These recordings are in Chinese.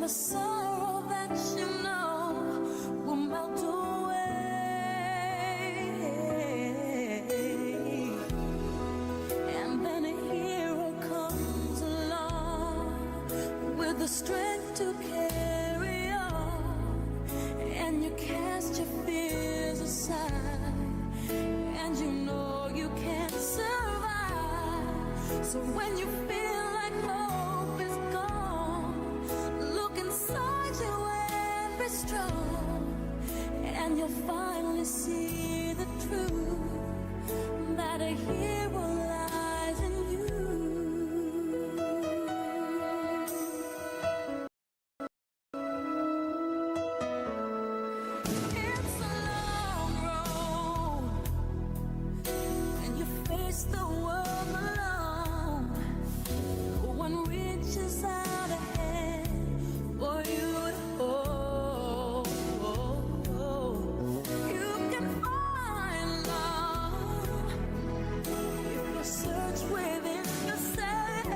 the sorrow that you know will melt away. And then a hero comes along with the strength to carry on, and you cast your fears aside, and you know you can't survive. So when you feel like hope is gone, look inside you and be strong, and you'll finally see the truth that a hero lies in you. It's a long road, and you face the world alone. No one reaches out a hand for you to hold. You can find love if you search within yourself,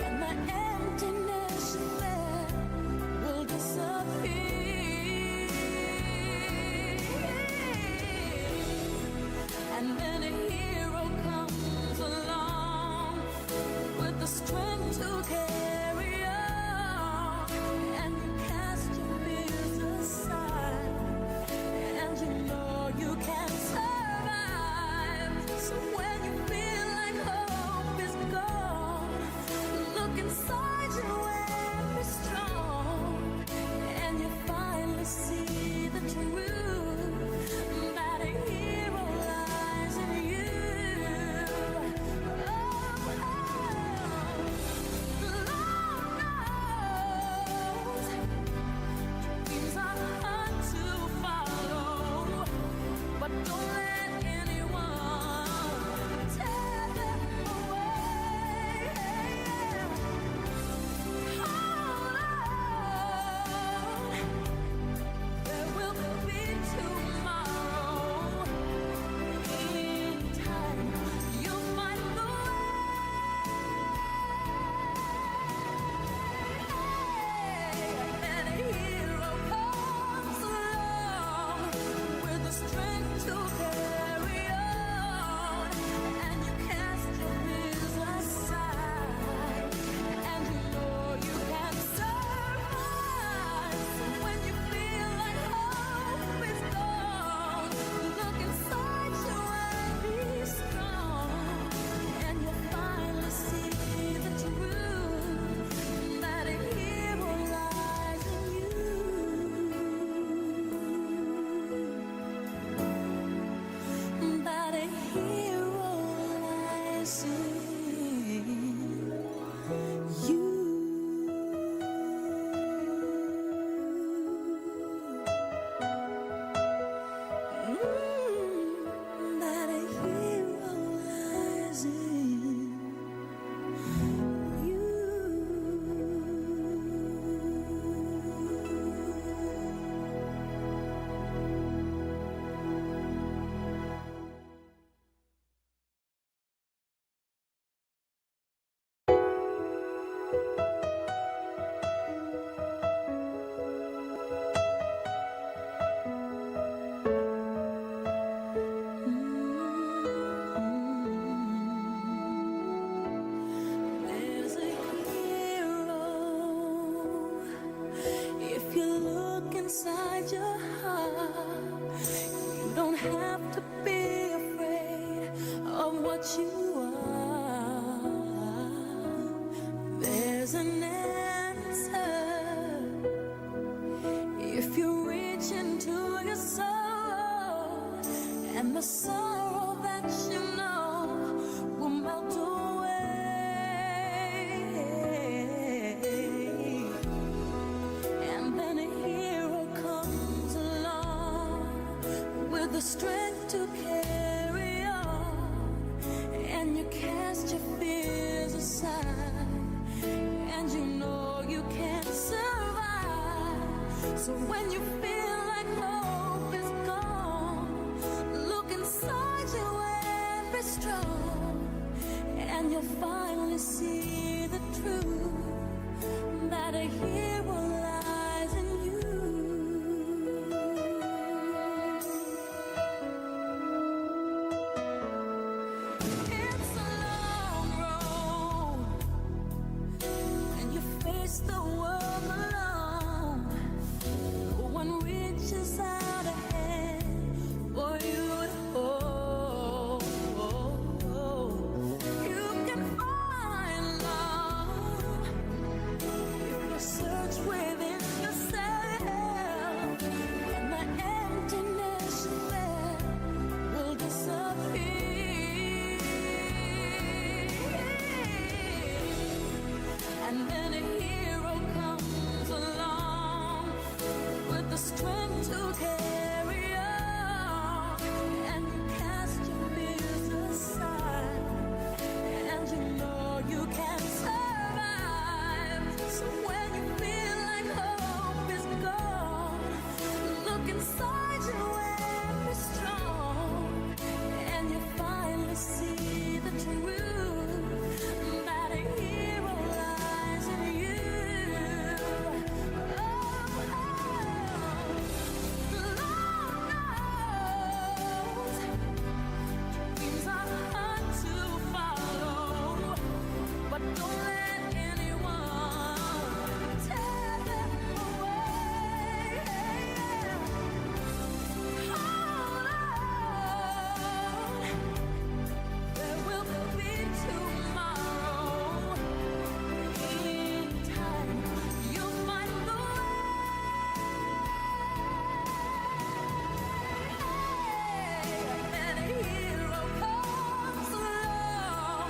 and the emptiness you felt will disappear. And then a hero comes along with the strength to carry on, and you cast your fears aside, and you know you can survive. So when you feel like hope is gone, look inside you and be strong, and you finally see the truth that a hero lies in you. Dreams are hard to follow, but don't let anyone tear them away. Hold on, there will be tomorrow. In time, you'll find the way. And a hero comes along with the strength to carry on, and you cast your fears aside, and you know you can survive. So when you feel like hope is gone, look inside you and be strong, and you'll finally see the truth that a hero lies in you. That a hero lies in you. That a hero lies in you. There's a hero if you look inside your heart. You don't have to be afraid of what you are. There's an answer if you reach into your soul, and the sorrow that you know will melt away. And then a hero comes along with the strength to carry on, and you cast your fears aside, and you know you can't survive. So when you feel like hope is gone, look inside you and be strong, and you'll finally see the truth that a hero and then a hero comes along with the strength to carry on, and you cast your fears aside, and you know you can survive. So when you feel like hope is gone, look inside you and be strong, and you finally see the truth that a hero lies in you. Lord knows dreams are hard to follow, but don't let anyone tear them away. Hold on, there will be tomorrow. In time, you'll find the way, and a hero comes along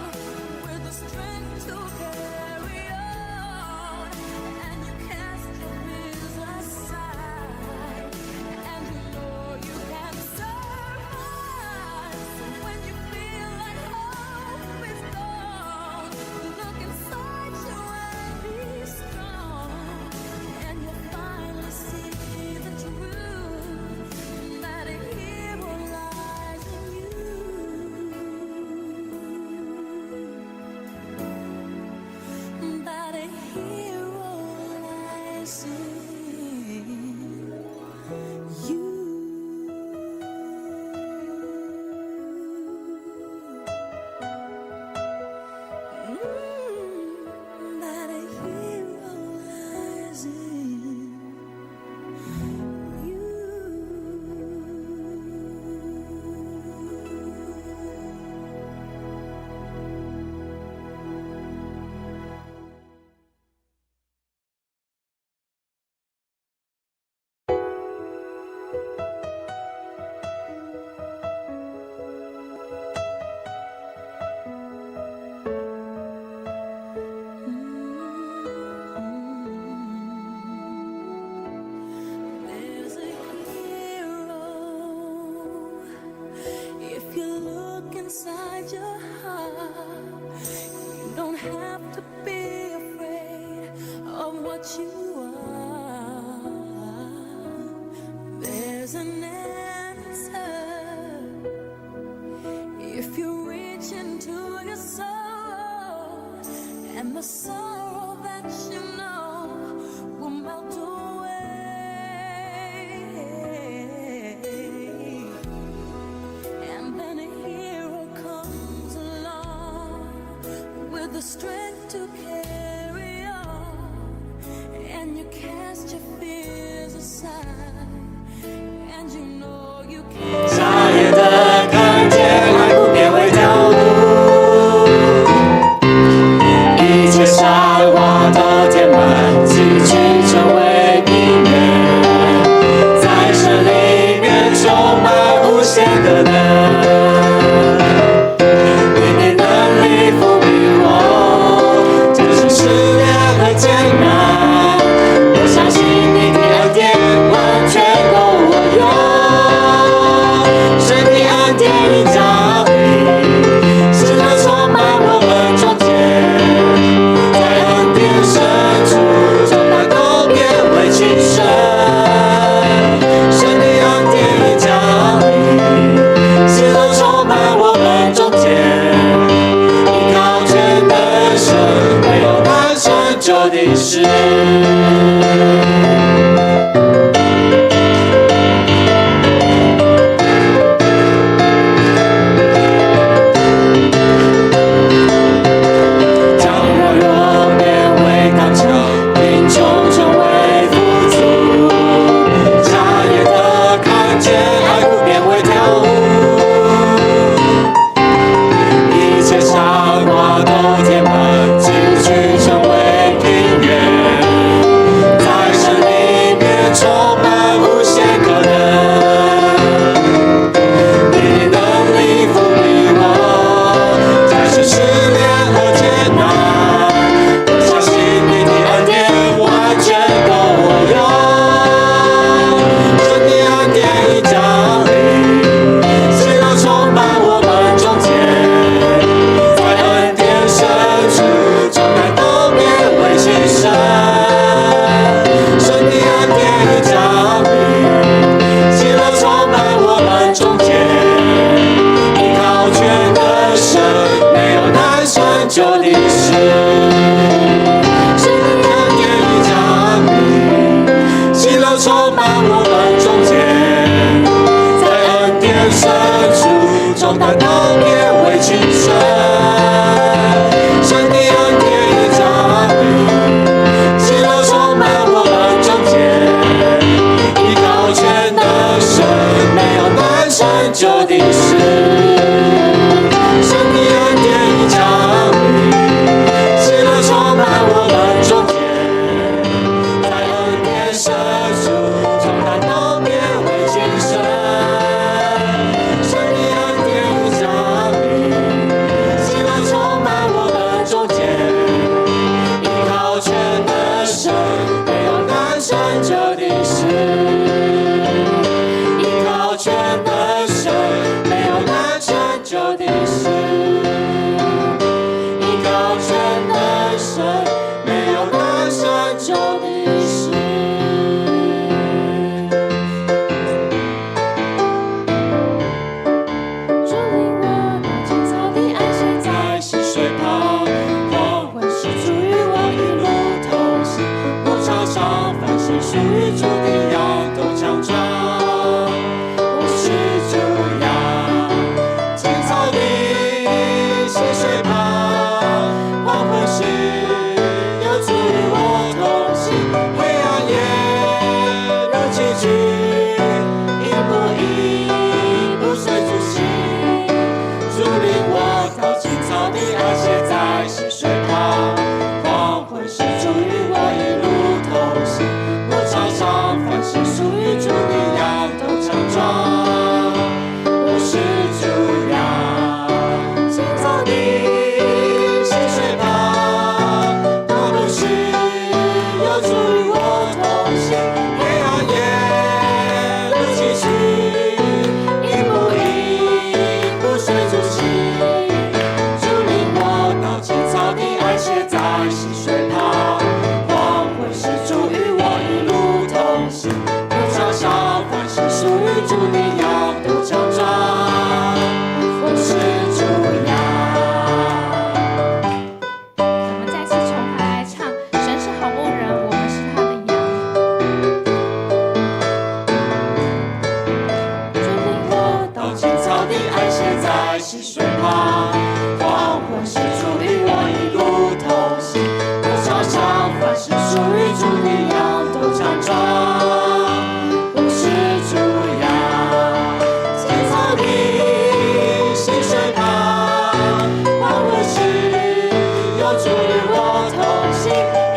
with the strength to carry on, and you cast your fears aside, and you know you can survive. So when you feel like hope is gone, look inside you and be strong, and you'll finally see the truth that a hero lies in you. That a hero lies in you. That a hero lies in you. There's a hero. If you look inside your heart, you don't have to be afraid of what you are. There's an answer if you reach into your soul, and the sorrow that you know will melt away, and then a hero comes along with the strength to carry on, and you cast your fears aside, and you know you can. 傻眼的看见爱不变为角度，一切山花都填满，崎岖成为平原，在这里面充满无限可能。你的能力赋予我，这是神的恩典已降临，喜乐充满我们中间，在恩典深处，重担都变为轻省。神的恩典已降临，喜乐充满我们中间，依靠全能神，没有难成就的事。依靠全能神，没有难成就的事。依靠全能神，没有难成就的事。主领我到青草地，安歇在溪水旁，黄昏是主与我一路同行。牧场上，凡是属于主的羊都强壮。我是主羊，青草地，溪水旁，黄昏时有主与我同行。黑暗夜如崎岖，一步一步随主行。主领我到青草地，安歇在溪水旁。黄昏时主与我一路同行。牧场上，凡是属于主的羊都强壮。我是主羊，青草地，溪水旁，黄昏时有主与我同行。黑暗夜如崎岖，一步一步随主行。主领我到青草地，安歇在溪水旁。黄昏时主与我一路同行。牧场上，凡是属于主的羊都强壮。我是主羊。我们再次重排来唱：神是好牧人，我们是他的羊。主领我到到青草地，安歇在溪水旁。黄昏时主与我一路同行。牧场上，凡是属于主的羊都强壮。我是主羊，青草地，溪水旁，黄昏时有主与我同行。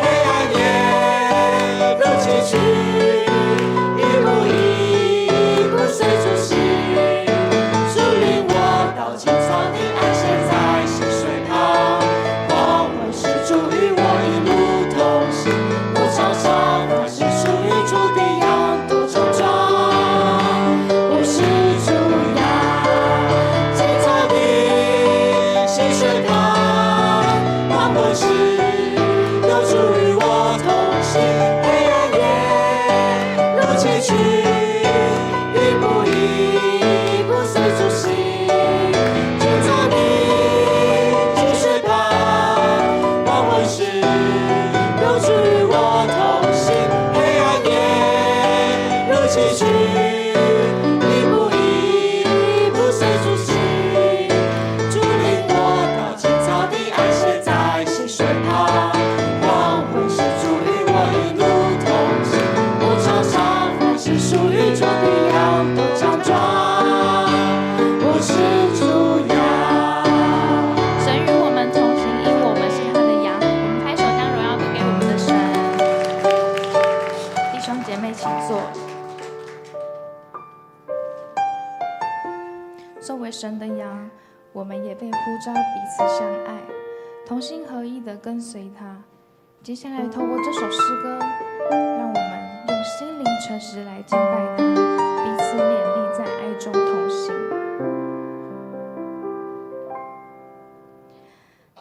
黑暗夜如崎岖，一步一步随主行。主领我到青草地，安歇在溪水旁。黄昏时主与我一路同行。牧场上，凡是属于主的羊都强壮。我是主羊，青草地，溪水旁，黄昏时有主与我同行。黑暗夜如崎岖，一步一步随主行。青草地，溪水旁，黄昏时有主与我同行。黑暗夜如崎岖，一步一步随主行。主领我到青草地，安歇在溪水旁。黄昏时主与我一路同行。牧场上，凡是属于主的羊都强壮。我是主羊。神与我们同行，因我们是他的羊。我们拍手将荣耀归给我们的神。弟兄姐妹，请坐。作为神的羊，我们也被呼召彼此相爱，同心合意地跟随他。接下来，透过这首诗歌，让我们用心灵诚实来敬拜他，彼此勉励，在爱中同行。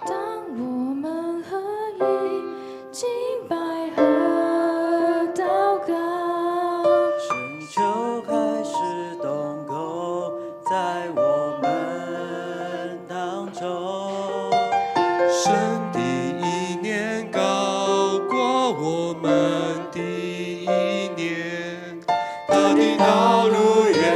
当我们合一敬拜和祷告，神就开始动工在我们当中。神的意念高过我们的意念，他的道路远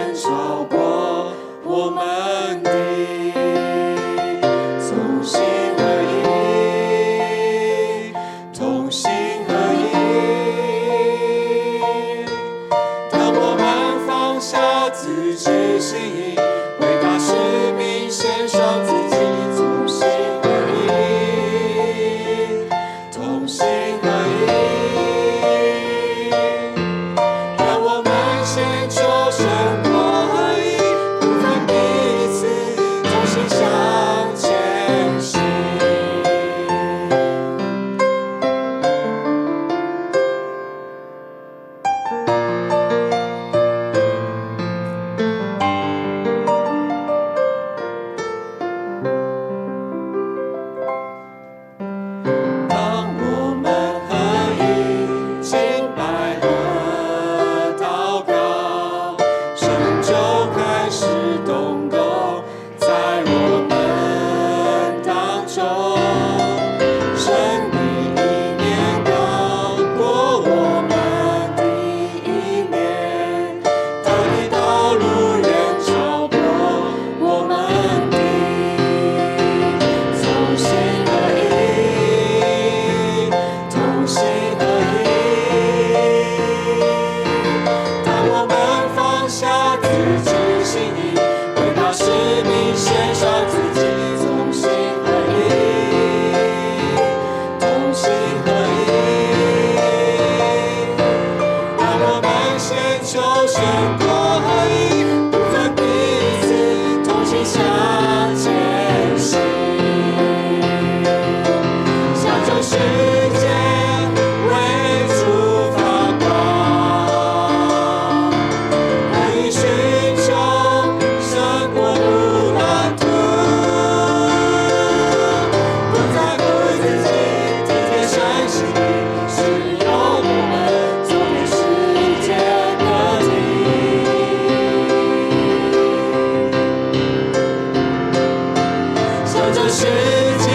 世界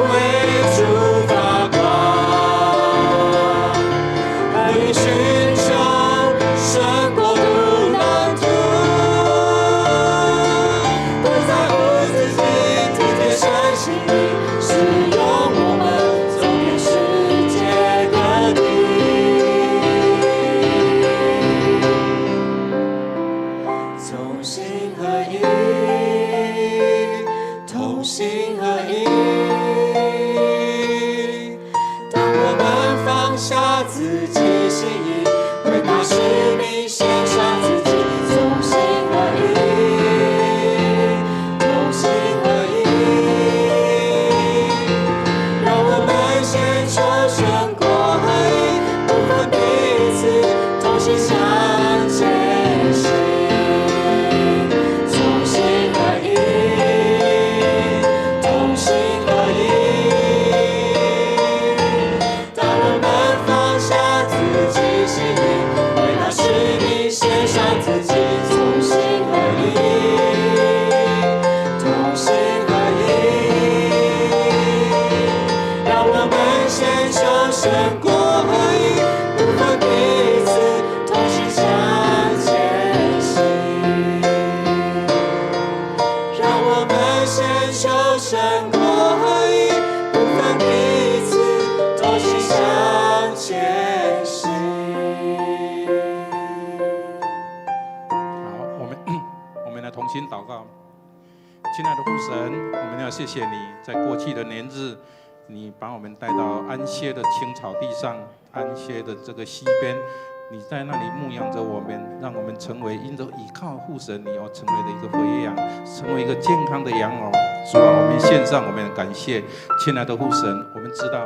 为主发光，来寻求神国度蓝图，不在乎自己，体贴神心意，使用我们走遍世界各地。同心合一，同心合一。当我们放下自己心意，为那使命献上自己，同心合一，同心合一。让我们先求神国合一，不分彼此，同心向前行。同心合一，同心合一。当我们放下自己心意，为那使命献上自己，同心合一，同心合一。让我们先求神国合一，不分彼此，同心向前行。让我们先求神国合一，不分彼此，同心向前行。好，我们来同心祷告。亲爱的父神，我们要谢谢你，在过去的年日，你把我们带到安歇的青草地上，安歇的这个溪边，你在那里牧养着我们，让我们成为因着依靠父神，你要成为的一个肥羊，成为一个健康的羊羔。主啊，我们献上我们的感谢，亲爱的父神，我们知道。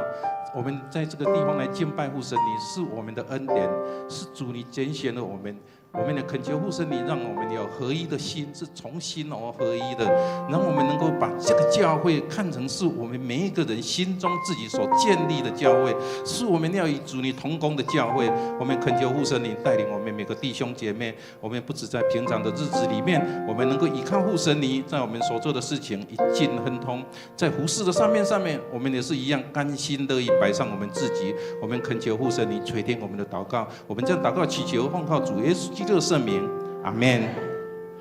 我们在这个地方来敬拜父神，你是我们的恩典，是主你拣选了我们。我们的恳求父神，你让我们有合一的心，是从心而合一的，让我们能够把这个教会看成是我们每一个人心中自己所建立的教会，是我们要与主你同工的教会。我们恳求父神，你带领我们每个弟兄姐妹，我们不止在平常的日子里面，我们能够依靠父神你，在我们所做的事情一尽亨通，在服事的上面，我们也是一样甘心乐意摆上我们自己。我们恳求父神你垂听我们的祷告，我们将祷告祈求奉靠主耶稣基督的圣名，阿们。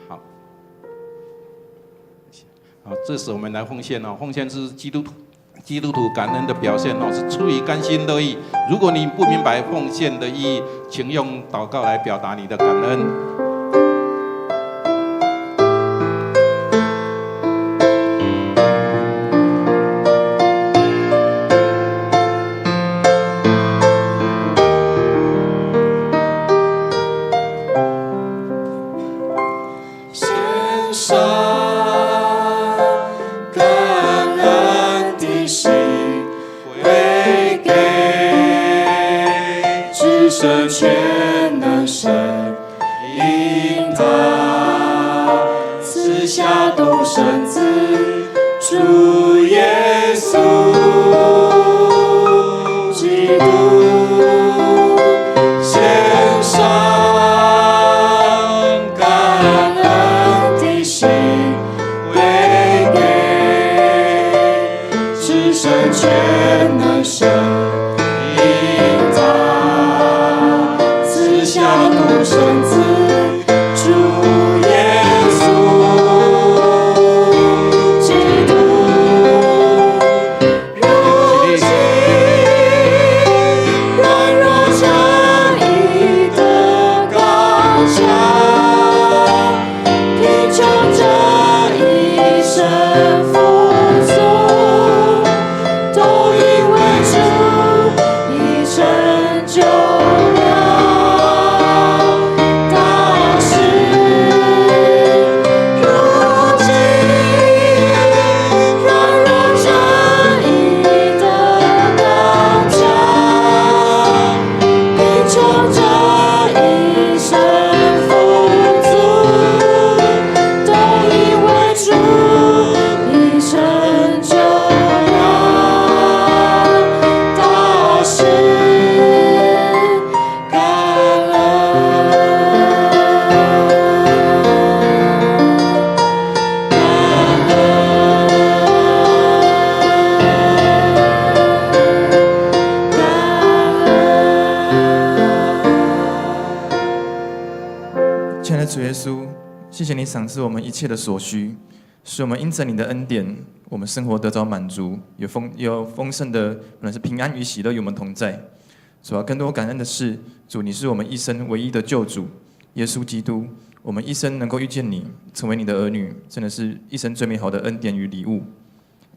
好，这时我们来奉献哦，奉献是基督徒感恩的表现哦，是出于甘心乐意。如果你不明白奉献的意义，请用祷告来表达你的感恩。神全能神因他赐下独生子主耶稣基督，献上感恩的心归给至神全能神。独生子主耶稣基督，如今软弱正义的刚强，贫穷这一生富足，都因为谢谢你赏赐我们一切的所需，使我们因着你的恩典，我们生活得着满足，有丰盛的，无论是平安与喜乐与我们同在。主啊，更多感恩的是，主你是我们一生唯一的救主，耶稣基督。我们一生能够遇见你，成为你的儿女，真的是一生最美好的恩典与礼物。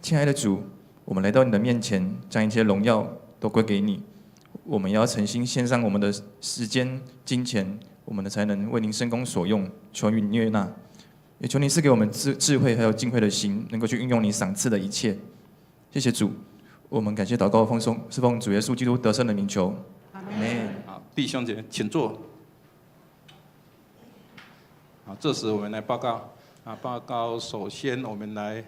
亲爱的主，我们来到你的面前，将一切荣耀都归给你。我们要诚心献上我们的时间、金钱，我们的才能为您圣功所用，求你悦纳。也求你赐给我们智慧还有敬畏的心，能够去运用你赏赐的一切。谢谢主，我们感谢祷告是奉主耶稣基督得胜的名求。阿门。好，弟兄姐妹，请坐。好，这时我们来报告啊，报告首先我们来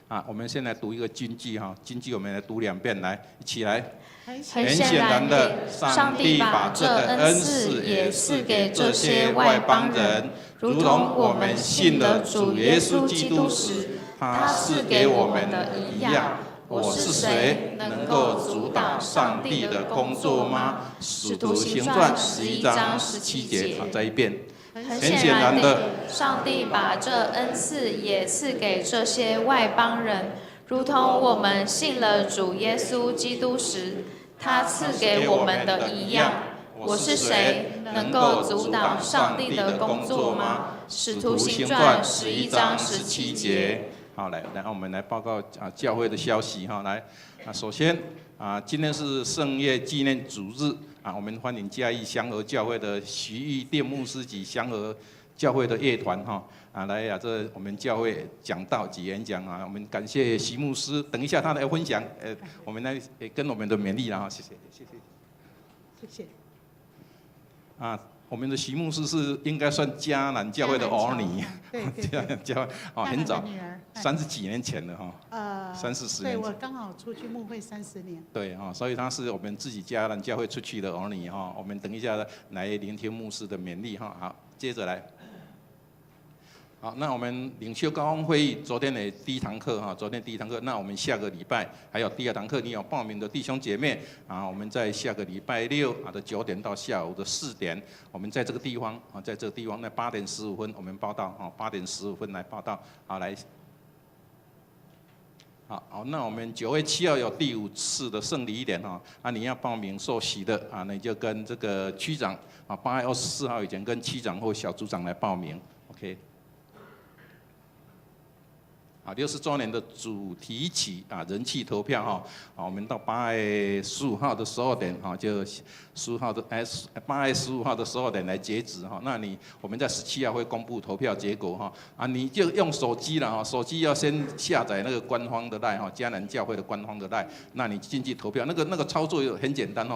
啊，我们先来读一个金句哈，金句我们来读2遍，来一起来。很显然的，上帝把这恩赐也赐给这些外邦人，如同我们信了主耶稣基督时，他赐给我们的一样。我是谁，能够阻挡上帝的工作吗？使徒行传11章17节。好，再一遍。很显然的，上帝把这恩赐也赐给这些外邦人，如同我们信了主耶稣基督时，他赐给我们的一样。我是谁，能够阻挡上帝的工作吗？使徒行传11章17节。好，来，我们来报告教会的消息哈。来，首先今天是圣业纪念主日我们欢迎嘉义香河教会的徐玉殿牧师及香河教会的乐团来这我们教会讲道及演讲我们感谢徐牧师，等一下他来分享我们来跟我们的勉励啦谢谢。我们的徐牧师是应该算迦南教会的儿女，迦南教会很早，30几年前了30-40年前。对，我刚好出去牧会30年。对所以他是我们自己迦南教会出去的儿女我们等一下来聆听牧师的勉励好，接着来。好，那我们领袖高峰会议昨天的第一堂课那我们下个礼拜还有第2堂课，你有报名的弟兄姐妹我们在下个礼拜6的9点到下午的4点，我们在这个地方那8点15分我们报到8点15分来报到来。好，那我们9月7号有第5次的圣礼典你要报名受洗的那你就跟这个区长8月24号以前跟区长或小组长来报名 ，OK。60周年的主题曲人气投票我们到8月15号的12点就8月15号的12点来截止那我们在17号会公布投票结果你就用手机了手机要先下载那个官方的 LINE 迦南教会的官方的 LINE， 那你进去投票，那个操作很简单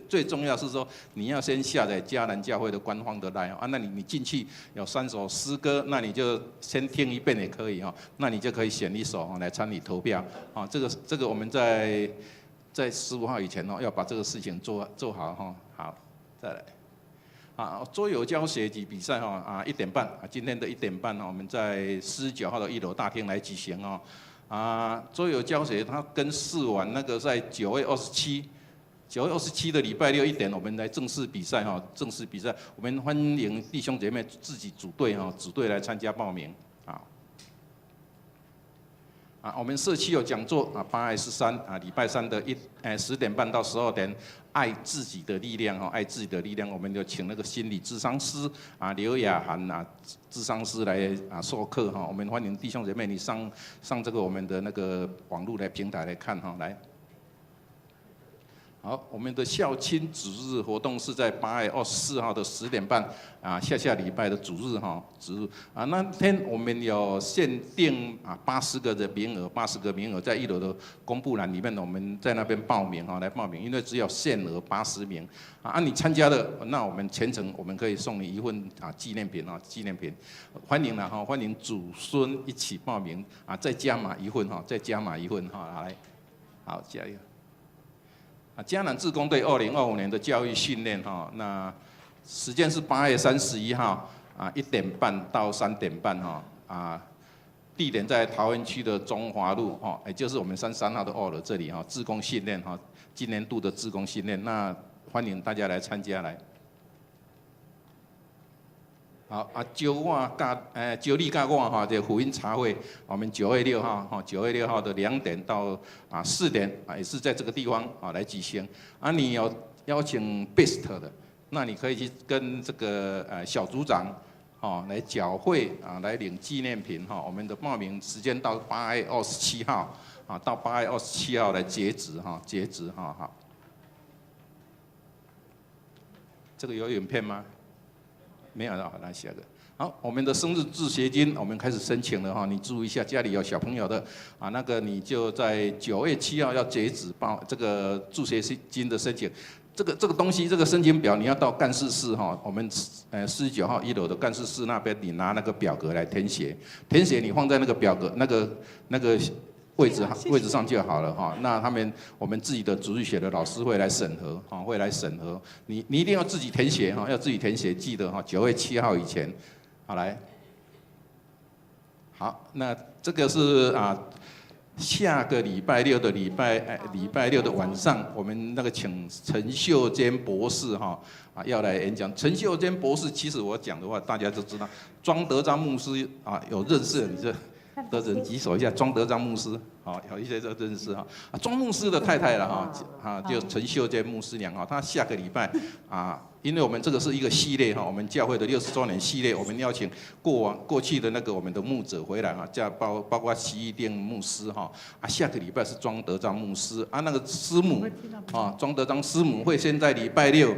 最重要是说你要先下载迦南教会的官方的 LINE那你进去有3首诗歌，那你就先听一遍也可以那你就可以选一首来参与投票这个我们在15号以前要把这个事情做好好，再来桌游教学及比赛1点半今天的1点半我们在49号的1楼大厅来举行桌游教学它跟试玩那个在9月27的礼拜6 1点，我们来正式比赛我们欢迎弟兄姐妹自己组队来参加报名我们社区有讲座8月13礼拜3的10点半到12点，爱自己的力量爱自己的力量，我们就请那个心理咨商师刘雅涵咨商师来授课我们欢迎弟兄姐妹你上这个我们的那个网络平台来看来。好，我们的孝亲主日活动是在8月24号的10点半下礼拜的主日主日那天我们有限定80个名额，在1楼的公布栏里面我们在那边报名来报名，因为只有限额80名你参加的那我们全程我们可以送你一份纪念品欢迎欢迎祖孙一起报名再加码一份来，好加油。迦南志工队2025年的教育训练那时间是8月31号1点半到3点半地点在桃园区的中华路也就是我们33号的2楼这里志工训练今年度的志工训练，那欢迎大家来参加来。好啊，招我甲招你甲我哈，这福音茶会，我们9月6号哈，9月6号的2点到4点也是在这个地方来举行。你有邀请 Best 的，那你可以去跟这个小组长来缴会来领纪念品哈。我们的报名时间到8月27号到8月27号来截止哈，截止哈好。这个有影片吗？没有的，好，来下个。好，我们的生日助学金我们开始申请了哈，你注意一下，家里有小朋友的那个你就在9月7号要截止报这个助学金的申请。这个东西，这个申请表你要到干事室哈，我们49号1楼的干事室那边，你拿那个表格来填写，填写你放在那个表格那个位置上就好了哈。那我们自己的主日学的老师会来审核哈，会来审核。你一定要自己填写哈，要自己填写，记得哈，9月7号以前。好来，好，那这个是下个礼拜六的礼拜六的晚上，我们那个请陈秀坚博士要来演讲。陈秀坚博士，其实我讲的话大家都知道，庄德章牧师有认识你这的人举手一下，庄德章牧师，有一些都认识哈。庄牧师的太太了就陈秀坚牧师娘她下个礼拜因为我们这个是一个系列我们教会的60周年系列，我们邀请过去的那个我们的牧者回来包括习义定牧师下个礼拜是庄德章牧师那个师母庄德章师母会先在礼拜6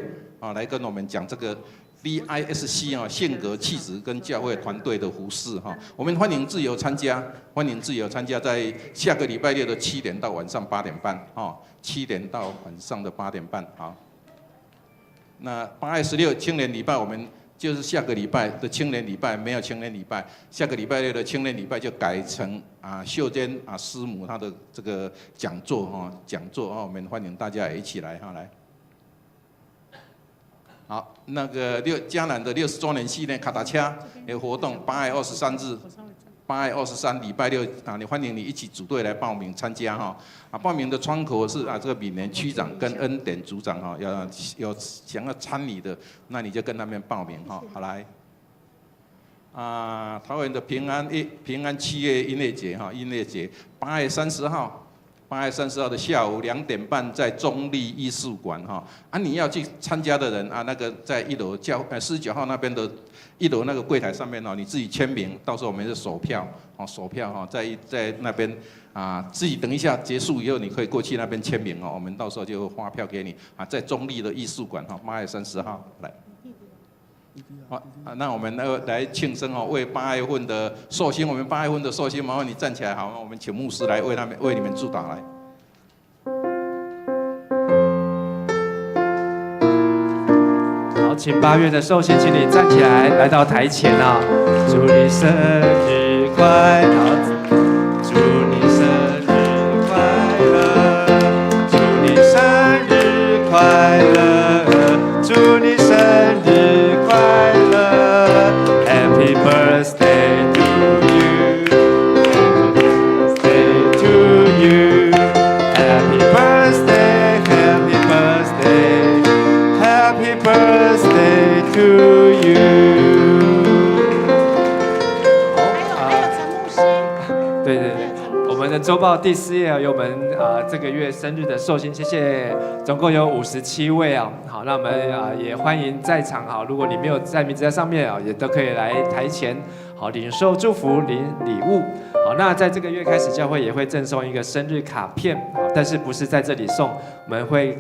来跟我们讲这个。VISC 性格、气质跟教会团队的服事我们欢迎自由参加，欢迎自由参加，在下个礼拜六的7点到晚上8点半7点到晚上的8点半好。那8月16青年礼拜，我们就是下个礼拜的青年礼拜没有青年礼拜，下个礼拜六的青年礼拜就改成秀坚师母她的这个讲座我们欢迎大家也一起来来。好，那个迦南的60周年系列卡达恰的活动，8月23日，8月23礼拜六你欢迎你一起组队来报名参加报名的窗口是这个闽南区长跟恩典组长有想要参与的，那你就跟他们报名好来。桃园的平安七月音乐节8月30号。8月30号的下午2点半，在中立艺术馆你要去参加的人那个在1楼49号那边的1楼那个柜台上面你自己签名，到时候我们是手票在那边自己等一下结束以后，你可以过去那边签名我们到时候就发票给你在中立的艺术馆8月30号来。好，那我们来庆生为8月份的寿星，我们8月份的寿星，麻烦你站起来好，我们请牧师来为你们祝祷来。好，请8月的寿星，请你站起来，来到台前祝你生日快乐，祝你生日快乐，祝你生日快乐，祝你生日快乐 ，Happy birthday to you, Happy birthday to you, Happy birthday, Happy birthday, Happy birthday to you。还有陈牧师，对，我们的周报第4页有我们这个月生日的寿星，谢谢，总共有57位好，那我们也欢迎在场如果你没有在名字在上面也都可以来台前好领受祝福领礼物。好，那在这个月开始，教会也会赠送一个生日卡片，但是不是在这里送，我们会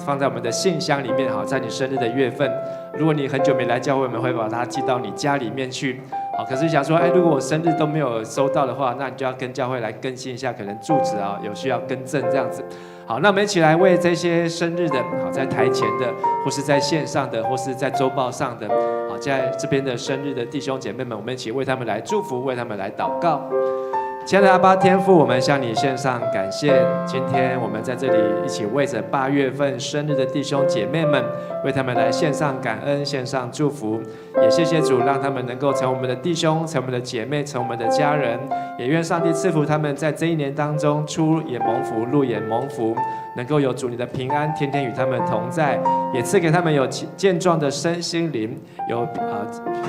放在我们的信箱里面在你生日的月份。如果你很久没来教会，我们会把它寄到你家里面去。好，可是想说，如果我生日都没有收到的话，那你就要跟教会来更新一下，可能住址有需要更正这样子。好，那我们一起来为这些生日的，在台前的，或是在线上的，或是在周报上的，在这边的生日的弟兄姐妹们，我们一起为他们来祝福，为他们来祷告。亲爱的阿爸天父，我们向你献上感谢。今天我们在这里一起为着8月份生日的弟兄姐妹们，为他们来献上感恩，献上祝福。也谢谢主，让他们能够成为我们的弟兄，成为我们的姐妹，成为我们的家人。也愿上帝赐福他们在这一年当中，出也蒙福，入也蒙福，能够有主你的平安天天与他们同在，也赐给他们有健壮的身心灵，有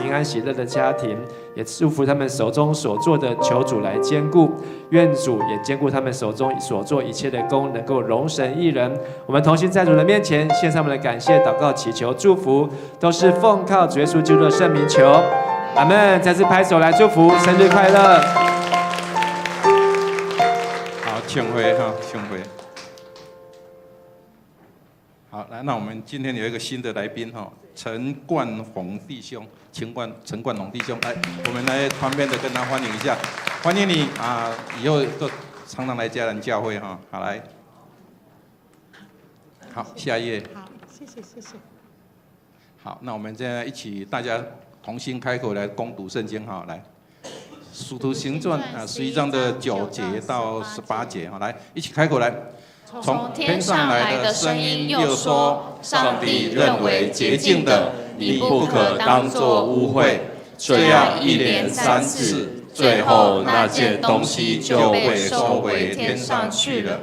平安喜乐的家庭。也祝福他们手中所做的，求主来兼顾。愿主也兼顾他们手中所做一切的工，能够荣神益人。我们同心在主的面前献上我们的感谢、祷告、祈求、祝福，都是奉靠主耶稣基督的圣名求。阿们。再次拍手来祝福，生日快乐！好，请回哈，请回。好，来，那我们今天有一个新的来宾哈，陈冠宏弟兄，陈冠宏弟兄，来，我们来旁边的跟他欢迎一下，欢迎你啊！以后都常常来嘉南教会哈，好来。好，下一页。好，谢谢谢谢。好，那我们现在一起大家同心开口来攻读圣经哈，来，《使徒行传》11章的9节到18节，好，来，一起开口来。从天上来的声音又说：“上帝认为洁净的，你不可当作污秽。”这样一连3次，最后那件东西就被收回天上去了。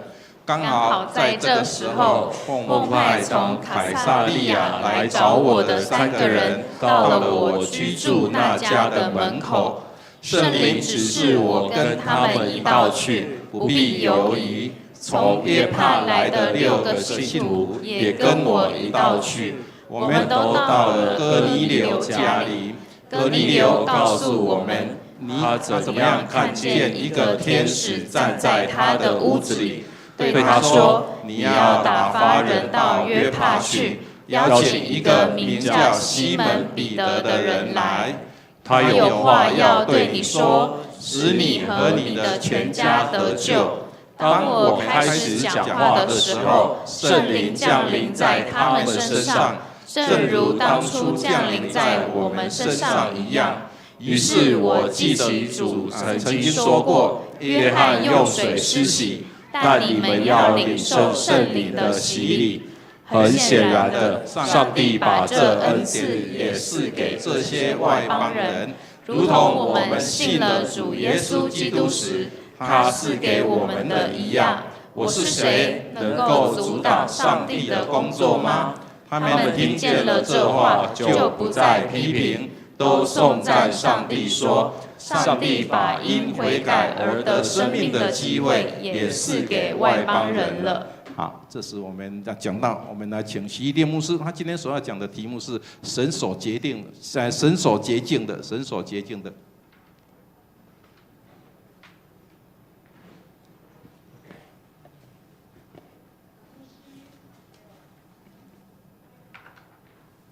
刚好在这时候，孟派从凯撒利亚来找我的3个人到了我居住那家的门口。圣灵指示我跟他们一道去，不必犹豫。从约帕来的6个信徒也跟我一道去，我们都到了哥尼流家里。哥尼流告诉我们，他怎么样看见一个天使站在他的屋子里，对他说：“你要打发人到约帕去，邀请一个名叫西门彼得的人来，他有话要对你说，使你和你的全家得救。”当我开始讲话的时候，圣灵降临在他们身上，正如当初降临在我们身上一样。于是我记起主曾经说过，约翰用水施洗，但你们要领受圣灵的洗礼。很显然的，上帝把这恩赐也赐给这些外邦人，如同我们信了主耶稣基督时，他赐给我们的一样。我是谁，能够阻挡上帝的工作吗？他们听见了这话，就不再批评，都颂赞上帝说：上帝把因悔改而得生命的机会，也赐给外邦人了。好，这是我们要讲到，我们来请徐一定牧师，他今天所要讲的题目是神所决定，神所洁净的，神所洁净的。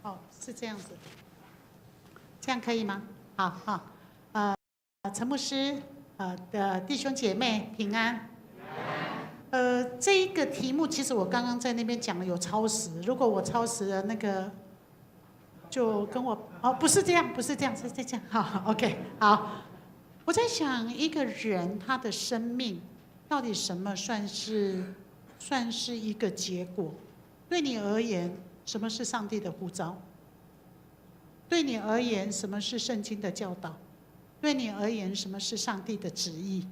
哦，是这样子，这样可以吗？好好，陈牧师，的弟兄姐妹平安。这一个题目其实我刚刚在那边讲了有超时，如果我超时了，那个就跟我不是这样，不是这样，是这样。好 ，OK， 好。我在想，一个人他的生命到底什么算是一个结果？对你而言，什么是上帝的呼召？对你而言，什么是圣经的教导？对你而言，什么是上帝的旨意？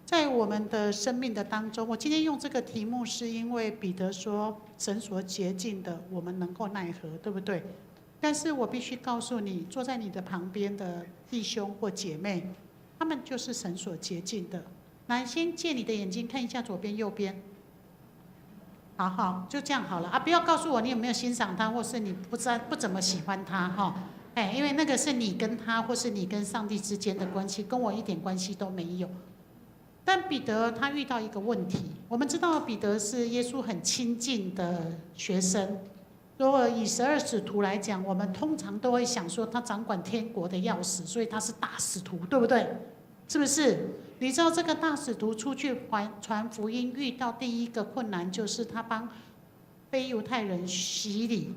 在我们的生命的当中，我今天用这个题目是因为彼得说神所洁净的，我们能够奈何，对不对？但是我必须告诉你，坐在你的旁边的弟兄或姐妹，他们就是神所洁净的。来，先借你的眼睛看一下左边、右边。好好，就这样好了啊！不要告诉我你有没有欣赏他，或是你不怎么喜欢他哈。因为那个是你跟他，或是你跟上帝之间的关系，跟我一点关系都没有。但彼得他遇到一个问题，我们知道彼得是耶稣很亲近的学生。如果以12使徒来讲，我们通常都会想说他掌管天国的钥匙，所以他是大使徒，对不对？是不是？你知道这个大使徒出去传福音，遇到第一个困难就是他帮非犹太人洗礼，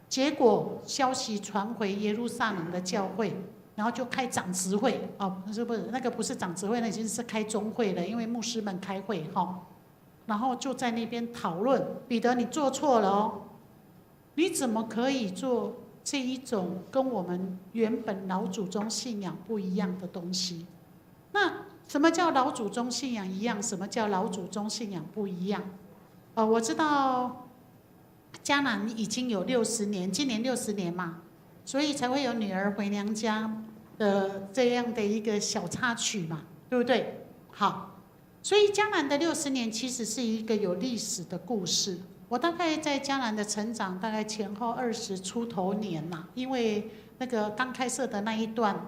结果消息传回耶路撒冷的教会，然后就开长执会哦，不是那个不是长执会，那已经是开中会了，因为牧师们开会哈，然后就在那边讨论，彼得你做错了哦，你怎么可以做这一种跟我们原本老祖宗信仰不一样的东西？那什么叫老祖宗信仰一样？什么叫老祖宗信仰不一样？我知道迦南已经有60年，今年60年嘛，所以才会有女儿回娘家的这样的一个小插曲嘛，对不对？好，所以迦南的60年其实是一个有历史的故事。我大概在迦南的成长，大概前后20出头年嘛，因为那个刚开设的那一段，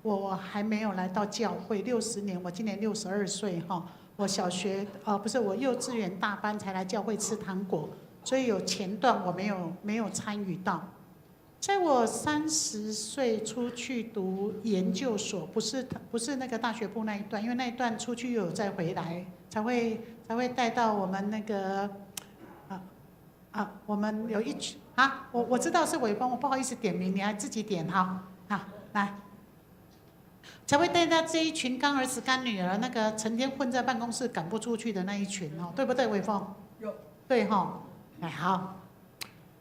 我还没有来到教会60年，我今年62岁哈，我小学不是我幼稚园大班才来教会吃糖果，所以有前段我没有参与到。在我30岁出去读研究所，不是那个大学部那一段，因为那一段出去又有再回来，才会带到我们那个我们有一群我知道是伟峰，我不好意思点名，你还自己点好来，才会带到这一群干儿子干女儿，那个成天混在办公室赶不出去的那一群哦，对不对，伟峰？有，对哈，哎好。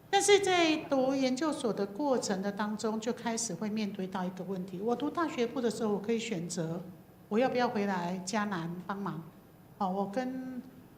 但是在读研究所的过程的当中，就开始会面对到一个问题。我读大学部的时候，我可以选择我要不要回来迦南帮忙。我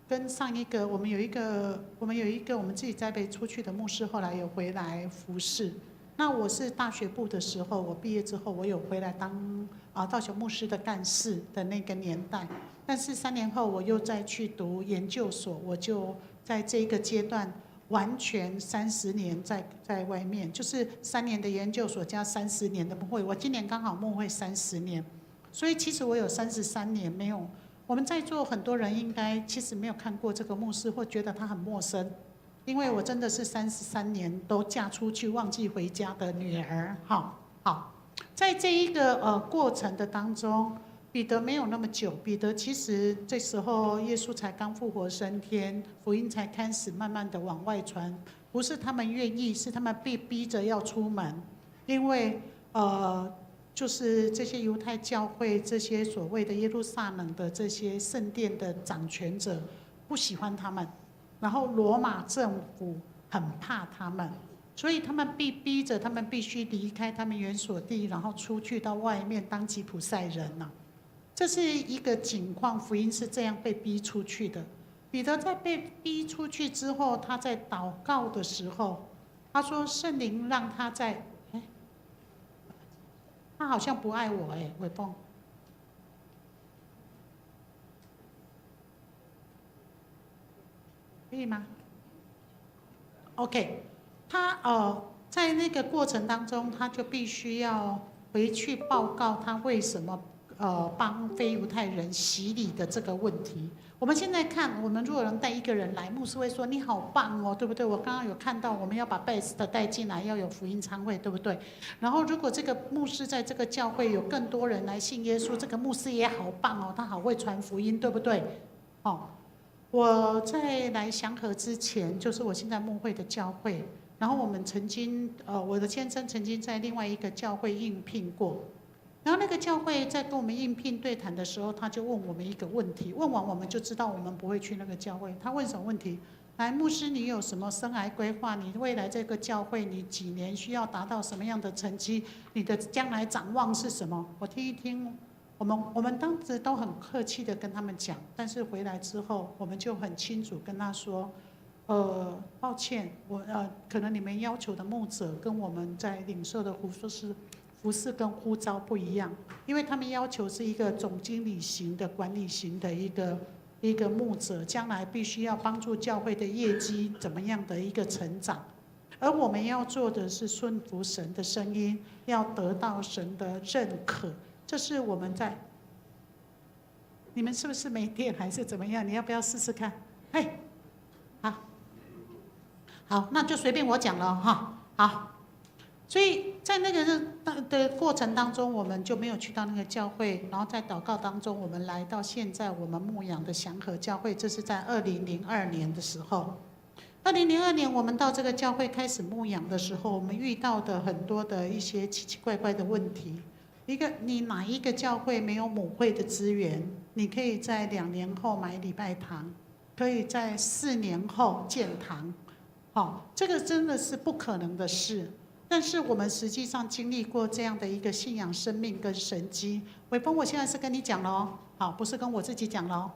跟上一个我们有一个我们自己栽培出去的牧师，后来有回来服侍。那我是大学部的时候，我毕业之后，我有回来当道雄牧师的干事的那个年代。但是3年后，我又再去读研究所，我就在这个阶段。完全30年在外面，就是3年的研究所加30年的牧会。我今年刚好牧会30年，所以其实我有33年没有。我们在座很多人应该其实没有看过这个牧师，或觉得他很陌生，因为我真的是33年都嫁出去忘记回家的女儿。好，在这一个过程的当中。彼得没有那么久，彼得其实这时候耶稣才刚复活升天，福音才开始慢慢的往外传，不是他们愿意，是他们被逼着要出门，因为就是这些犹太教会这些所谓的耶路撒冷的这些圣殿的掌权者不喜欢他们，然后罗马政府很怕他们。所以他们被逼着，他们必须离开他们原所地，然后出去到外面当吉普赛人呐。这是一个情况，福音是这样被逼出去的。彼得在被逼出去之后，他在祷告的时候，他说：“圣灵让他在……他好像不爱我伟峰，可以吗 ？OK， 他在那个过程当中，他就必须要回去报告他为什么。”帮非犹太人洗礼的这个问题，我们现在看，我们如果能带一个人来，牧师会说你好棒哦，对不对？我刚刚有看到，我们要把 best 带进来，要有福音餐会，对不对？然后如果这个牧师在这个教会有更多人来信耶稣，这个牧师也好棒哦，他好会传福音，对不对？我在来祥和之前，就是我现在牧会的教会，然后我们曾经，我的先生曾经在另外一个教会应聘过。然后那个教会在跟我们应聘对谈的时候，他就问我们一个问题，问完我们就知道我们不会去那个教会。他问什么问题？来，牧师，你有什么生涯规划？你未来这个教会，你几年需要达到什么样的成绩？你的将来展望是什么？我听一听。我们当时都很客气的跟他们讲，但是回来之后，我们就很清楚跟他说，抱歉，可能你们要求的牧者跟我们在领受的服事跟呼召不一样，因为他们要求是一个总经理型的管理型的一个牧者，将来必须要帮助教会的业绩怎么样的一个成长，而我们要做的是顺服神的声音，要得到神的认可，这是我们在。你们是不是没电还是怎么样？你要不要试试看？嘿，好，那就随便我讲了哈，好。所以在那个的过程当中，我们就没有去到那个教会，然后在祷告当中，我们来到现在我们牧养的祥和教会，这是在2002年的时候。2002年我们到这个教会开始牧养的时候，我们遇到的很多的一些奇奇怪怪的问题。你哪一个教会没有母会的资源？你可以在2年后买礼拜堂，可以在4年后建堂，这个真的是不可能的事。但是我们实际上经历过这样的一个信仰生命跟神迹。伟峰，我现在是跟你讲了哦，好，不是跟我自己讲了哦。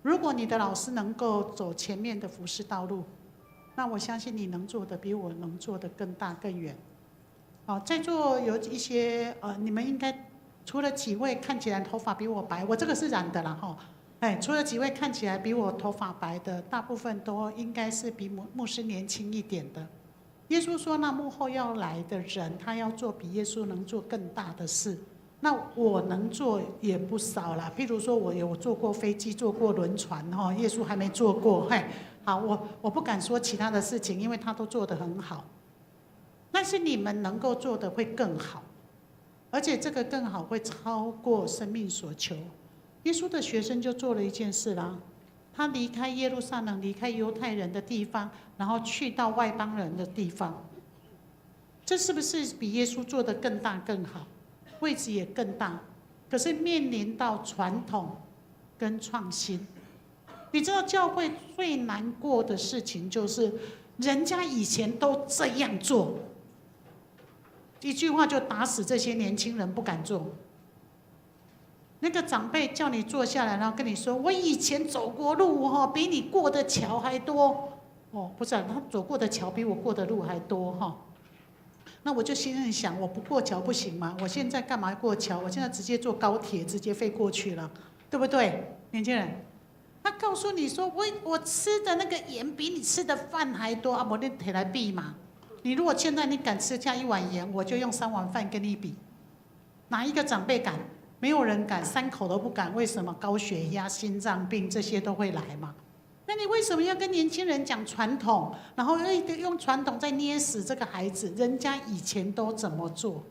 如果你的老师能够走前面的服事道路，那我相信你能做的比我能做的更大更远。在座有一些你们应该除了几位看起来头发比我白，我这个是染的啦哈。除了几位看起来比我头发白的，大部分都应该是比牧师年轻一点的。耶稣说，那幕后要来的人，他要做比耶稣能做更大的事。那我能做也不少啦，譬如说我有坐过飞机，坐过轮船哈，耶稣还没坐过。好，我不敢说其他的事情，因为他都做得很好。但是你们能够做的会更好，而且这个更好会超过生命所求。耶稣的学生就做了一件事啦。他离开耶路撒冷，离开犹太人的地方，然后去到外邦人的地方。这是不是比耶稣做的更大更好？位置也更大，可是面临到传统跟创新。你知道教会最难过的事情就是，人家以前都这样做，一句话就打死这些年轻人不敢做。那个长辈叫你坐下来，然后跟你说：“我以前走过路比你过的桥还多。”不是，他走过的桥比我过的路还多那我就心里想，我不过桥不行吗？我现在干嘛过桥？我现在直接坐高铁，直接飞过去了，对不对，年轻人？他告诉你说，我吃的那个盐比你吃的饭还多啊！我你提来比嘛？你如果现在你敢吃下1碗盐，我就用3碗饭跟你比，哪一个长辈敢？没有人敢，3口都不敢。为什么？高血压、心脏病这些都会来嘛。那你为什么要跟年轻人讲传统，然后用传统再捏死这个孩子？人家以前都怎么做？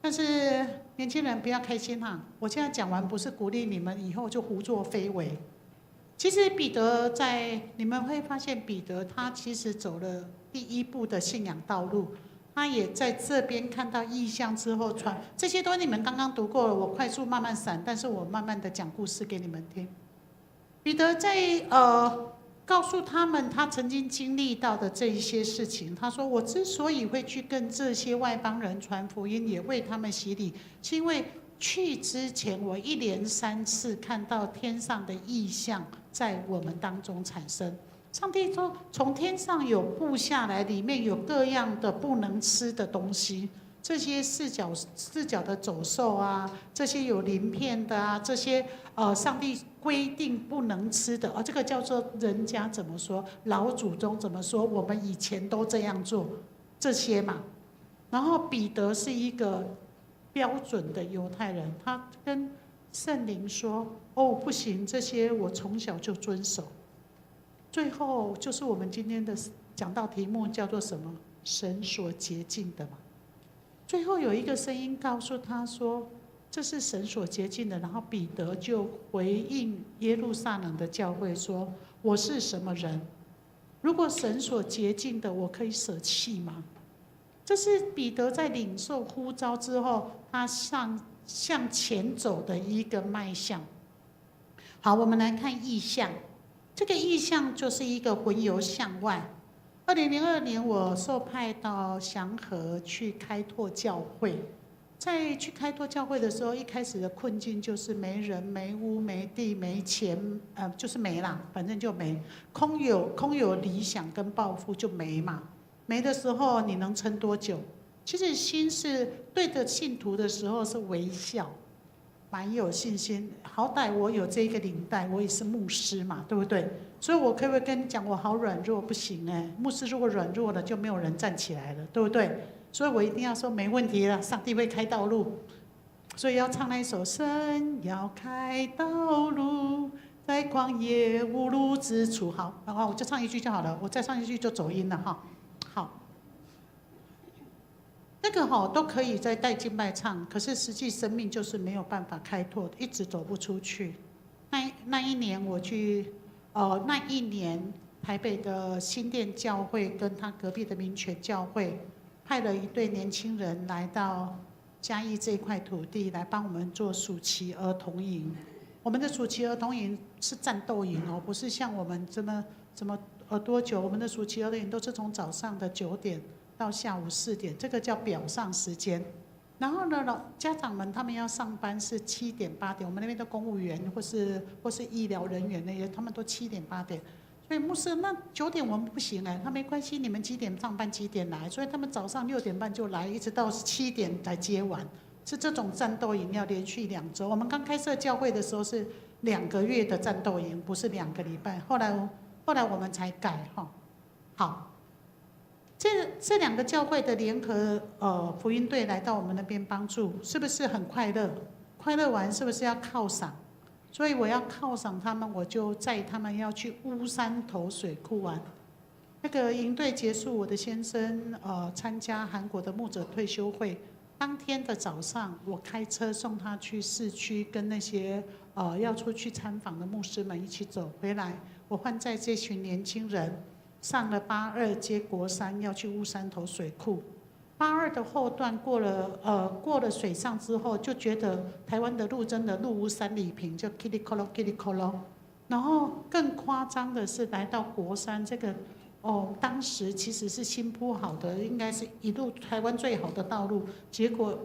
但是年轻人不要开心哈！我现在讲完不是鼓励你们以后就胡作非为。其实彼得你们会发现彼得他其实走了第1步的信仰道路。他也在这边看到异象之后这些都你们刚刚读过了，我快速慢慢闪，但是我慢慢的讲故事给你们听。彼得在告诉他们他曾经经历到的这一些事情。他说：“我之所以会去跟这些外邦人传福音，也为他们洗礼，是因为去之前我1连3次看到天上的异象在我们当中产生。上帝说，从天上有布下来，里面有各样的不能吃的东西，这些四脚的走兽啊，这些有鳞片的啊，这些上帝规定不能吃的这个叫做人家怎么说，老祖宗怎么说，我们以前都这样做这些嘛。然后彼得是一个标准的犹太人，他跟圣灵说：“不行，这些我从小就遵守。”最后就是我们今天的讲到题目叫做什么？神所洁净的嘛。最后有一个声音告诉他说：“这是神所洁净的。”然后彼得就回应耶路撒冷的教会说：“我是什么人？如果神所洁净的，我可以舍弃吗？”这是彼得在领受呼召之后，他向前走的一个迈向。好，我们来看异象。这个意象就是一个魂游向外。2002年，我受派到祥和去开拓教会。在去开拓教会的时候，一开始的困境就是没人、没屋、没地、没钱，就是没啦，反正就没。空有理想跟抱负就没嘛。没的时候你能撑多久？其实心是对着信徒的时候是微笑。蛮有信心，好歹我有这个领带，我也是牧师嘛，对不对？所以我可不可以跟你讲，我好软弱？不行牧师如果软弱了，就没有人站起来了，对不对？所以我一定要说没问题了，上帝会开道路。所以要唱那一首：神要开道路，在旷野无路之处。好，然后我就唱一句就好了，我再唱一句就走音了哈。好。那个都可以在带敬拜唱，可是实际生命就是没有办法开拓，一直走不出去。那一年我去，那一年台北的新店教会跟他隔壁的民权教会，派了一对年轻人来到嘉义这块土地来帮我们做暑期儿童营。我们的暑期儿童营是战斗营哦，不是像我们怎么多久？我们的暑期儿童营都是从早上的9点到下午4点，这个叫表上时间。然后呢，家长们他们要上班是7点8点，我们那边的公务员或是医疗人员那些，他们都7点8点。所以牧师那9点我们不行哎，他没关系，你们几点上班几点来，所以他们早上6点半就来，一直到7点才接完。是这种战斗营要连续2周。我们刚开设教会的时候是2个月的战斗营，不是2个礼拜。后来我们才改哈。好，这2个教会的联合福音队来到我们那边帮助，是不是很快乐？快乐完是不是要犒赏？所以我要犒赏他们，我就载他们要去乌山头水库玩。那个营队结束，我的先生参加韩国的牧者退休会。当天的早上，我开车送他去市区，跟那些要出去参访的牧师们一起走回来。我换载这群年轻人上了82接国三，要去乌山头水库。82的后段过了水上之后，就觉得台湾的路真的路无3里平，就叽里咕噜叽里咕噜。然后更夸张的是来到国三这个。当时其实是新铺好的，应该是一路台湾最好的道路，结果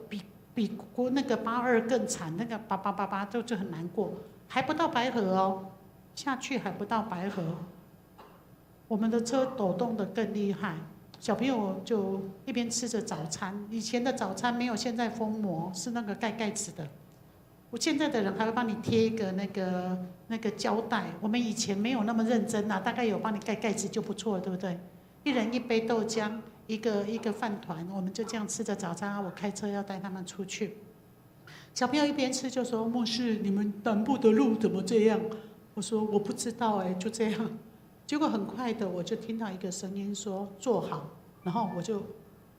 比那个82更惨，那个888就很难过，还不到白河哦，下去还不到白河，我们的车抖动得更厉害，小朋友就一边吃着早餐，以前的早餐没有现在封膜，是那个盖子的。我现在的人还会帮你贴一个那个胶带，我们以前没有那么认真啊，大概有帮你盖子就不错了，对不对？一人1杯豆浆，一个饭团，我们就这样吃着早餐。我开车要带他们出去，小朋友一边吃就说：“牧师，你们南部的路怎么这样？”我说：“我不知道哎，就这样。”结果很快的，我就听到一个声音说：“坐好。”然后我就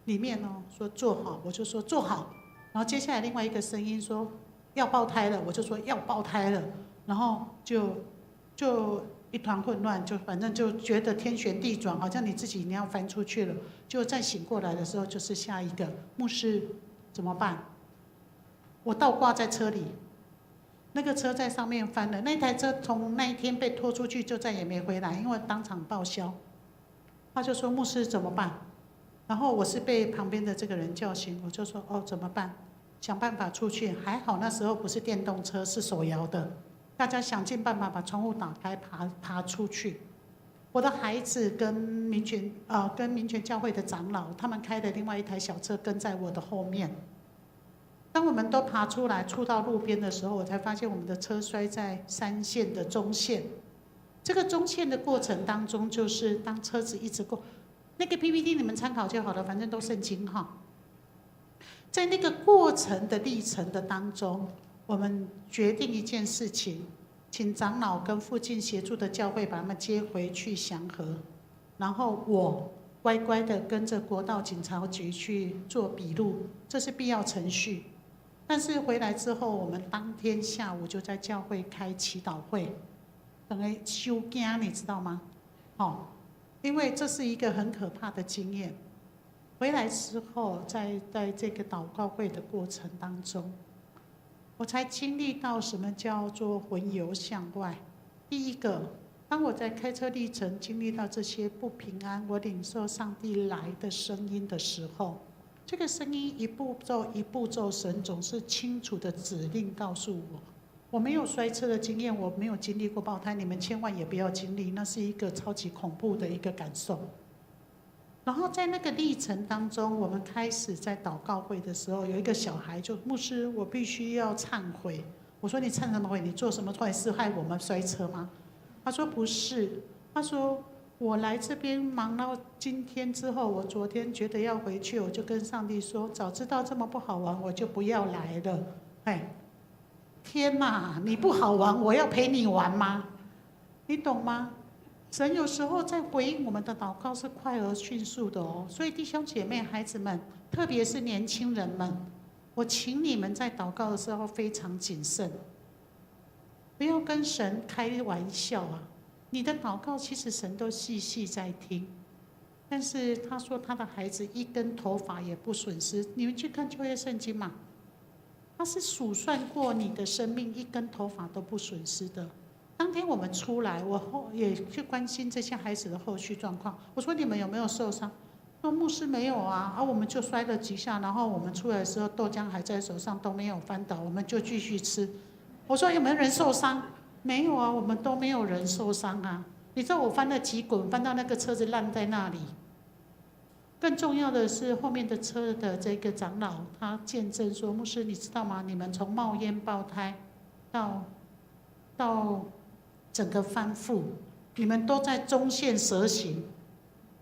里面说坐好，我就说坐好。然后接下来另外一个声音说。要爆胎了，我就说要爆胎了，然后就一团混乱，就反正就觉得天旋地转，好像你自己你要翻出去了。就再醒过来的时候，就是下一个牧师怎么办？我倒挂在车里，那个车在上面翻了，那台车从那一天被拖出去就再也没回来，因为当场报销。他就说牧师怎么办？然后我是被旁边的这个人叫醒，我就说怎么办？想办法出去，还好那时候不是电动车，是手摇的。大家想尽办法把窗户打开，爬出去。我的孩子跟民权教会的长老，他们开的另外一台小车跟在我的后面。当我们都爬出来，出到路边的时候，我才发现我们的车摔在3线的中线。这个中线的过程当中，就是当车子一直过，那个 PPT 你们参考就好了，反正都圣经哈。在那个过程的历程的当中，我们决定一件事情，请长老跟附近协助的教会把他们接回去祥和，然后我乖乖的跟着国道警察局去做笔录，这是必要程序。但是回来之后，我们当天下午就在教会开祈祷会，等于收惊，你知道吗？因为这是一个很可怕的经验。回来之后，在这个祷告会的过程当中，我才经历到什么叫做魂游向外。第一个，当我在开车历程经历到这些不平安，我领受上帝来的声音的时候，这个声音一步骤，神总是清楚的指令告诉我。我没有摔车的经验，我没有经历过爆胎，你们千万也不要经历，那是一个超级恐怖的一个感受。然后在那个历程当中，我们开始在祷告会的时候，有一个小孩就牧师，我必须要忏悔。我说你忏什么悔？你做什么坏事害我们摔车吗？他说不是，他说我来这边忙到今天之后，我昨天觉得要回去，我就跟上帝说，早知道这么不好玩，我就不要来了。天哪，你不好玩，我要陪你玩吗？你懂吗？神有时候在回应我们的祷告是快而迅速的哦，所以弟兄姐妹、孩子们，特别是年轻人们，我请你们在祷告的时候非常谨慎，不要跟神开玩笑啊！你的祷告其实神都细细在听。但是他说他的孩子一根头发也不损失，你们去看旧约圣经嘛，他是数算过你的生命一根头发都不损失的。当天我们出来，我也去关心这些孩子的后续状况。我说你们有没有受伤？说牧师没有啊，我们就摔了几下，然后我们出来的时候豆浆还在手上都没有翻倒，我们就继续吃。我说有没有人受伤？没有啊，我们都没有人受伤啊。你知道我翻了几滚，翻到那个车子烂在那里。更重要的是，后面的车的这个长老他见证说：“牧师，你知道吗？你们从冒烟爆胎到整个翻覆，你们都在中线蛇行，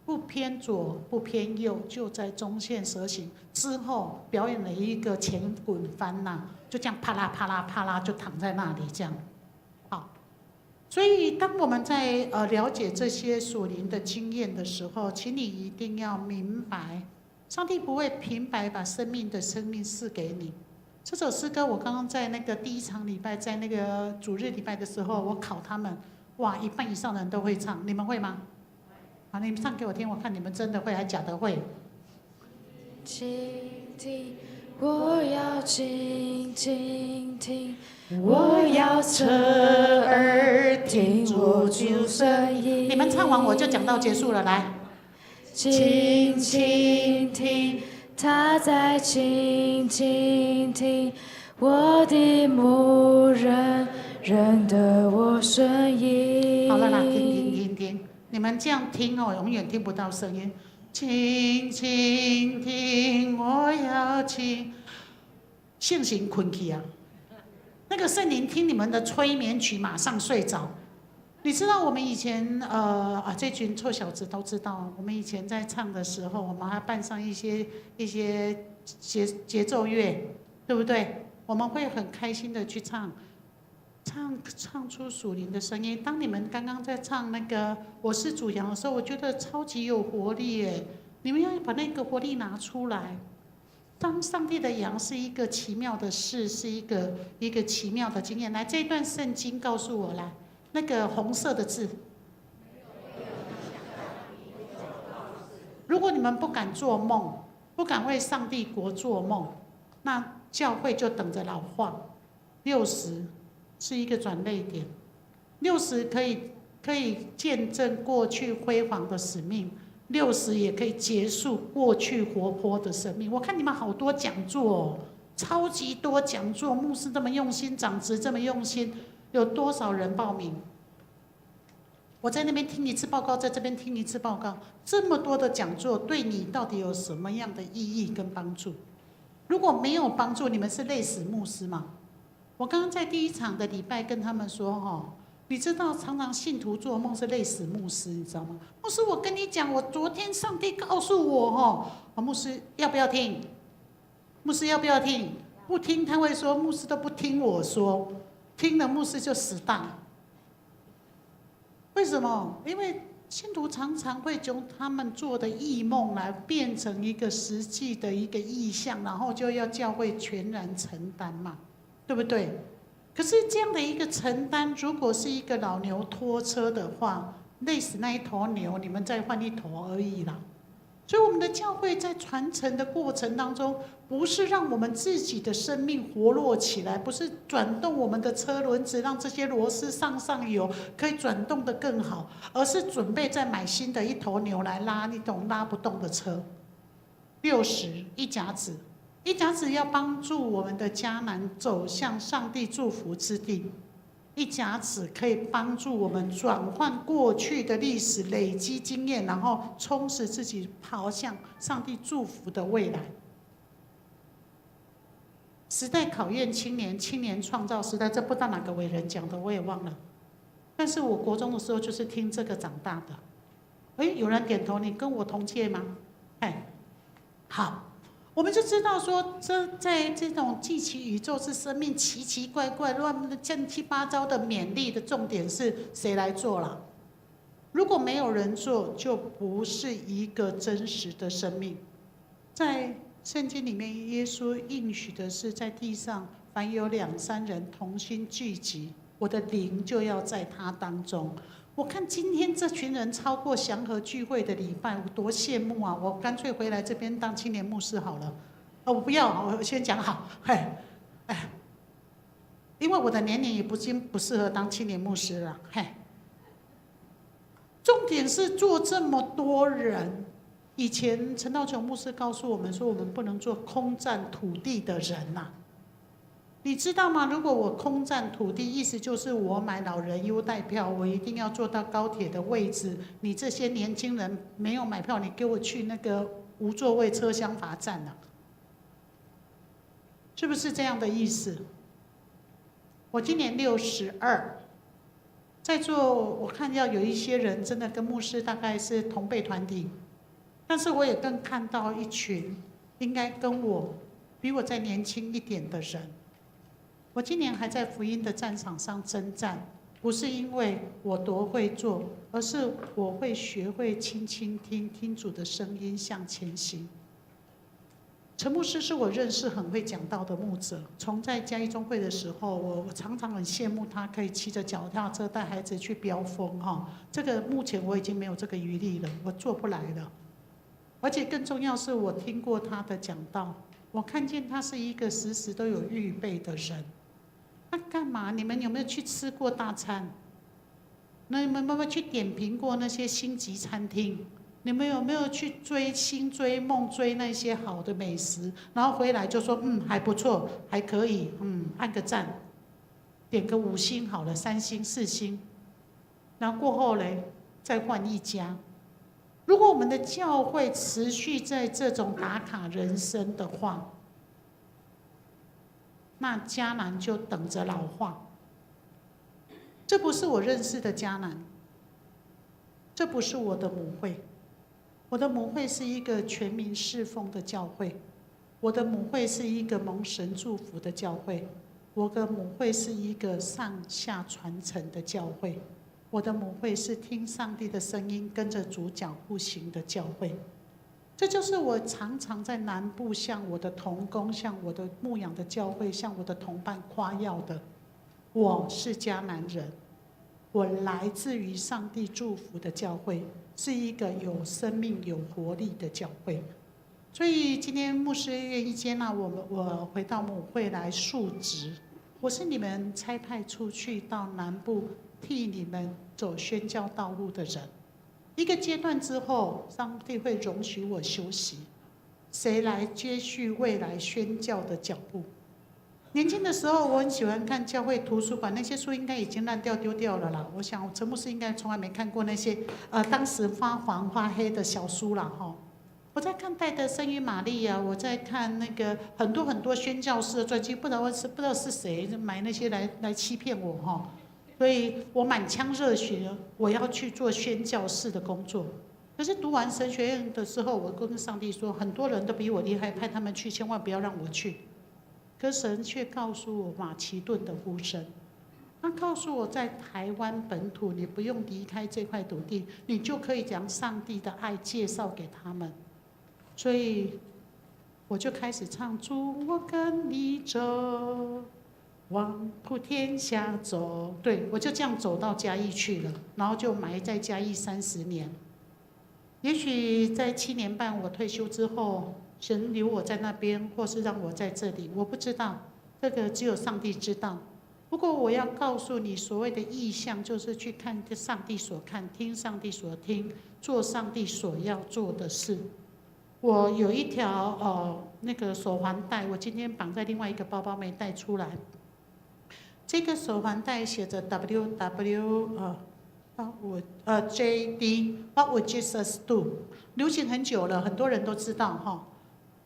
不偏左不偏右，就在中线蛇行。之后表演了一个前滚翻呐，就这样啪啦啪啦啪啦就躺在那里这样。好。”所以，当我们在了解这些属灵的经验的时候，请你一定要明白，上帝不会平白把生命赐给你。这首诗歌我刚刚在那个第一场礼拜，在那个主日礼拜的时候，我考他们，哇，1半以上的人都会唱，你们会吗？好，你们唱给我听，我看你们真的会还假的会。倾听，我要倾听。我要侧耳听我主声音。你们唱完我就讲到结束了，来。倾听，他在倾听我的牧人认得我声音。好了啦，听，你们这样听哦，永远听不到声音。倾听，我要倾，性情困去啊。那个圣灵听你们的催眠曲，马上睡着。你知道我们以前这群臭小子都知道，我们以前在唱的时候，我们还伴上一些节奏乐，对不对？我们会很开心的去唱出属灵的声音。当你们刚刚在唱那个《我是主羊》的时候，我觉得超级有活力耶！你们要把那个活力拿出来。当上帝的羊是一个奇妙的事，是一个奇妙的经验。来，这一段圣经告诉我，来，那个红色的字。如果你们不敢做梦，不敢为上帝国做梦，那教会就等着老化。60是一个转捩点，60可以见证过去辉煌的使命。60也可以结束过去活泼的生命。我看你们好多讲座哦，超级多讲座，牧师这么用心，长职这么用心，有多少人报名？我在那边听一次报告，在这边听一次报告，这么多的讲座，对你到底有什么样的意义跟帮助？如果没有帮助，你们是累死牧师吗？我刚刚在第一场的礼拜跟他们说你知道常常信徒做梦是累死牧师，你知道吗？牧师，我跟你讲，我昨天上帝告诉我牧师要不要听？牧师要不要听？不听他会说牧师都不听我说，听了牧师就死当。为什么？因为信徒常常会用他们做的异梦来变成一个实际的一个意象，然后就要教会全然承担嘛，对不对？可是这样的一个承担，如果是一个老牛拖车的话，累死那一头牛，你们再换一头而已啦。所以我们的教会在传承的过程当中，不是让我们自己的生命活络起来，不是转动我们的车轮子，让这些螺丝上油，可以转动得更好，而是准备再买新的一头牛来拉一头拉不动的车。60一甲子。一甲子要帮助我们的迦南走向上帝祝福之地，一甲子可以帮助我们转换过去的历史，累积经验，然后充实自己，跑向上帝祝福的未来。时代考验青年，青年创造时代，这不知道哪个伟人讲的，我也忘了。但是我国中的时候就是听这个长大的。有人点头，你跟我同届吗？好。我们就知道说，在这种既其宇宙是生命奇奇怪怪、乱七八糟的勉励的重点是谁来做了？如果没有人做，就不是一个真实的生命。在圣经里面，耶稣应许的是，在地上凡有2、3人同心聚集，我的灵就要在他当中。我看今天这群人超过祥和聚会的礼拜，我多羡慕啊！我干脆回来这边当青年牧师好了。我不要，我先讲好，因为我的年龄也不适合当青年牧师了，重点是做这么多人。以前陈道琼牧师告诉我们说，我们不能做空占土地的人呐、你知道吗？如果我空占土地，意思就是我买老人优待票，我一定要坐到高铁的位置。你这些年轻人没有买票，你给我去那个无座位车厢罚站啊，是不是这样的意思？我今年62，在座我看到有一些人真的跟牧师大概是同辈团体。但是我也更看到一群应该跟我比我再年轻一点的人。我今年还在福音的战场上征战，不是因为我多会做，而是我会学会倾听，听主的声音向前行。陈牧师是我认识很会讲道的牧者，从在嘉义中会的时候，我常常很羡慕他可以骑着脚踏车带孩子去飙风哈。这个目前我已经没有这个余力了，我做不来了。而且更重要是我听过他的讲道，我看见他是一个时时都有预备的人。那干嘛？你们有没有去吃过大餐？那你们有没有去点评过那些星级餐厅？你们有没有去追星、追梦、追那些好的美食？然后回来就说还不错，还可以，按个赞，点个5星好了，3星、4星，然后过后嘞再换一家。如果我们的教会持续在这种打卡人生的话，那迦南就等着老化。这不是我认识的迦南，这不是我的母会。我的母会是一个全民侍奉的教会，我的母会是一个蒙神祝福的教会，我的母会是一个上下传承的教会。我的母会是听上帝的声音，跟着主脚步行的教会。这就是我常常在南部向我的同工、向我的牧养的教会、向我的同伴夸耀的。我是迦南人，我来自于上帝祝福的教会，是一个有生命、有活力的教会。所以今天牧师愿意接纳我回到母会来述职。我是你们差派出去到南部替你们走宣教道路的人。一个阶段之后，上帝会容许我休息，谁来接续未来宣教的脚步？年轻的时候，我很喜欢看教会图书馆，那些书应该已经烂掉丢掉了啦。我想陈牧师应该从来没看过那些当时发黄发黑的小书啦哈。我在看戴德生与玛利亚，我在看那个很多宣教士的传记，不知道是谁买那些来欺骗我哈。所以我满腔热血，我要去做宣教士的工作。可是读完神学院的时候，我跟上帝说，很多人都比我厉害，派他们去，千万不要让我去。可神却告诉我马其顿的呼声，他告诉我在台湾本土，你不用离开这块土地，你就可以将上帝的爱介绍给他们。所以我就开始唱主，我跟你走，往普天下走。对，我就这样走到嘉义去了，然后就埋在嘉义30年。也许在7年半我退休之后，神留我在那边，或是让我在这里，我不知道，这个只有上帝知道。不过我要告诉你，所谓的意象，就是去看上帝所看，听上帝所听，做上帝所要做的事。我有一条那个手环带，我今天绑在另外一个包包没带出来。这个手环带写着 JD What would Jesus do？ 流行很久了，很多人都知道哈。